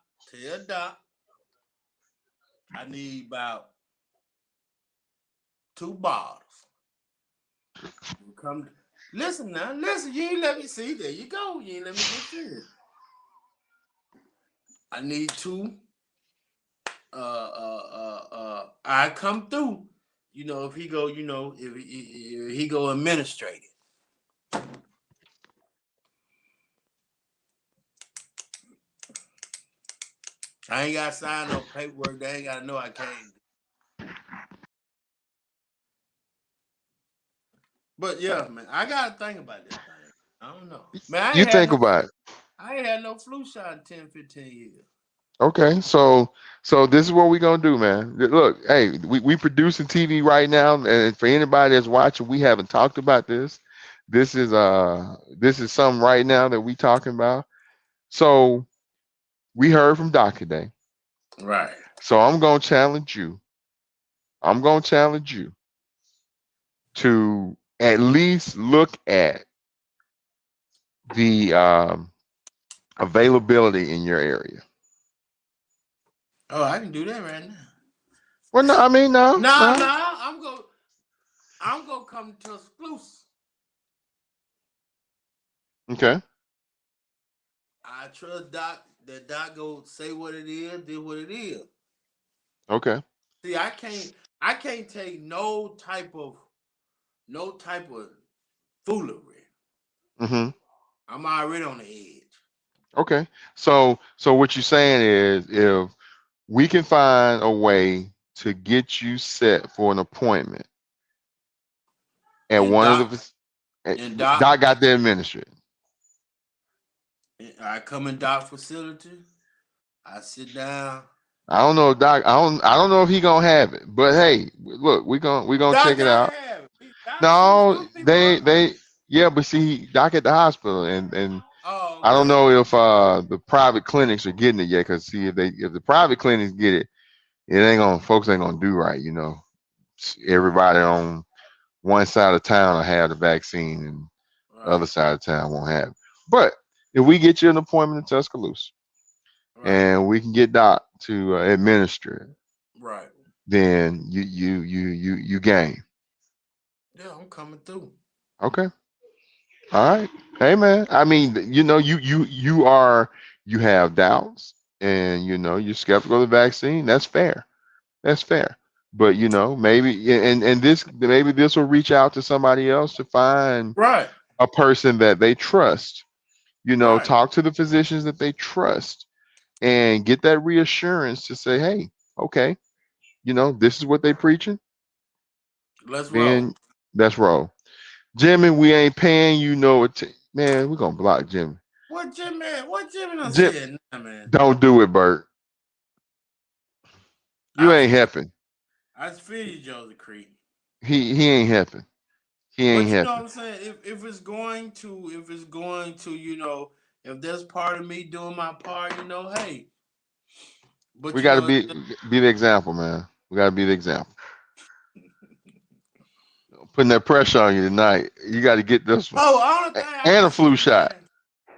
I need about 2 bottles. Come, listen now, listen. You ain't let me see. There you go. You ain't let me get this. I need 2. I come through. If he go, if he go administrate it. I ain't got to sign no paperwork. They ain't got to know I can't. But yeah, man, I got to think about this thing. I don't know. Man, You think about it. I ain't had no flu shot in 10, 15 years. Okay, so this is what we're gonna do, man. Look, hey, we producing TV right now, and for anybody that's watching, we haven't talked about this. This is something right now that we talking about. So we heard from Doc today. Right. So I'm gonna challenge you. I'm gonna challenge you to at least look at the availability in your area. Oh, I can do that right now. Well, no, I mean no, No, no. I'm gonna come to exclusive. Okay, I trust Doc that Doc go say what it is, do what it is. okay. See, I can't take no type of foolery. Mm-hmm. I'm already on the edge. Okay. So what you're saying is if we can find a way to get you set for an appointment at And one of the Doc and Doc Doc, got the administrator. I come in Doc facility. I sit down. I don't know if Doc. I don't know if he gonna have it, but hey, look, we gonna Doc check it gotta out. have it. Doc see No, some people up. they yeah, but see, Doc at the hospital, and Oh, I don't okay. know if the private clinics are getting it yet. Cause see, if the private clinics get it, it ain't gonna folks ain't gonna do right. You know, Right, everybody on one side of town will have the vaccine, and the other right, side of town won't have it. But if we get you an appointment in Tuscaloosa, right, and we can get Doc to administer it, right. then you gain. Yeah, I'm coming through. Okay. All right. Hey man. I mean, you have doubts, and you're skeptical of the vaccine. That's fair. That's fair. But maybe and this will reach out to somebody else to find Right, a person that they trust. right. Talk to the physicians that they trust and get that reassurance to say, hey, okay, this is what they preaching. Let's roll. Then let's roll. Jimmy, we ain't paying you no attention. Man, we're gonna block Jimmy. What Jimmy done Jim, said? Nah, man. don't do it, Bert. You I ain't feel helping. I feel you, Joseph Creek. He ain't helping. He ain't But you know what helping. I'm saying? If there's part of me doing my part, hey. But We gotta be it's be the example, man. We gotta be the example. Putting that pressure on you tonight. You got to get this one only thing I and can a flu see, shot. man.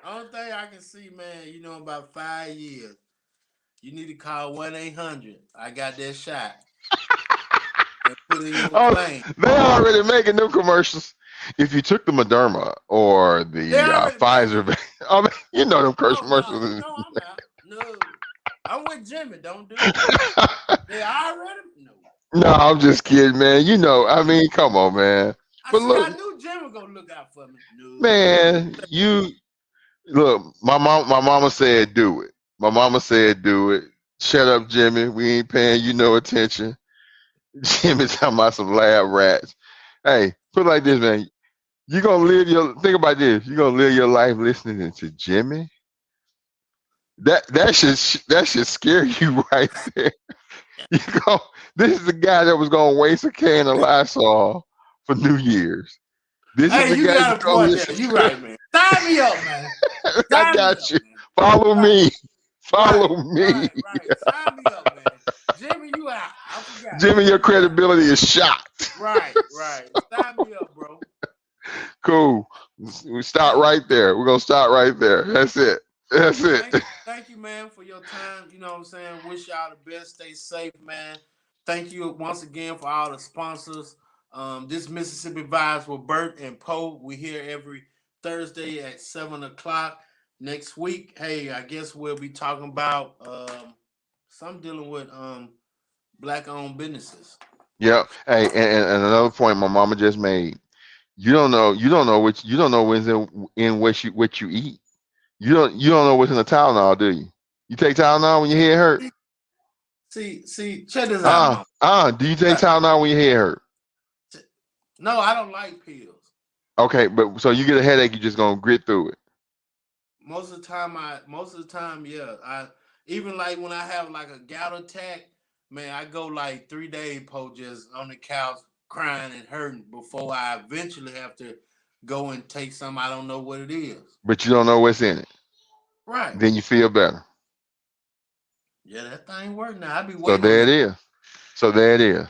Only thing I can see, man, about 5 years. You need to call 1-800. I got that shot. And put in your Oh, claim. they already making them commercials. If you took the Moderna or They the already making Pfizer, I mean, them oh no, commercials. I'm out. No. I'm with Jimmy. Don't do it. They already no. No, I'm just kidding, man. I mean, come on, man. I But see. look, I knew Jim was gonna look out for me. No, man, you look. My mama said do it. My mama said do it. Shut up, Jimmy. We ain't paying you no attention. Jimmy talking about some lab rats. Hey, put it like this, man. You gonna live your think about this. You gonna live your life listening to Jimmy. That should scare you right there. You go. This is the guy that was gonna waste a can of Lysol for New Year's. This is hey, the you guy you got a gonna point there. listen You to. right, man. Sign me up, man. I Sign me got up, you. man. Follow Right, me. right, Follow me. right. Sign me up, man. Jimmy, you out. I forgot. Jimmy, your Jimmy, you out. credibility is shot. Right. Sign me up, bro. Cool. We start Hey, right there. We're gonna start right there. That's it. That's it. thank you, man, for your time. You know what I'm saying? Wish y'all the best. Stay safe, man. Thank you once again for all the sponsors. This Mississippi Vibes with Bert and Poe. We here every Thursday at 7 o'clock. Next week, hey, I guess we'll be talking about some dealing with black owned businesses. Yep. Hey, and another point my mama just made. You don't know what's in what you eat. You don't know what's in the Tylenol, do you? You take Tylenol when your head hurt? See, check this out, Do you take Tylenol when your head hurt? No, I don't like pills. Okay, but so you get a headache, you just gonna grit through it. Most of the time, yeah. I even like when I have like a gout attack, man, I go like 3 days, Poe, just on the couch crying and hurting before I eventually have to go and take something. I don't know what it is. But you don't know what's in it. Right. Then you feel better. Yeah, that thing work now. I be waiting. So there it is. So there it is.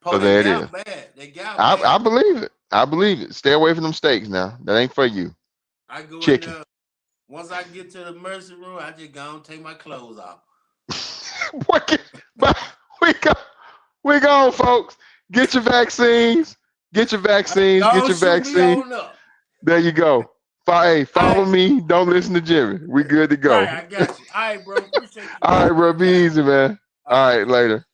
Poe, so there it is. Bad. They got I bad. believe it. I believe it. Stay away from them steaks now. That ain't for you. I go Chicken. in there. Once I get to the emergency room, I just go and take my clothes off. we go, folks. Get your vaccines. Get your vaccines. Get your vaccine. There you go. Hey, follow me. Don't listen to Jimmy. We good to go. All right, I got you. All right, bro. Appreciate you. All right, bro. Be easy, man. All right, later.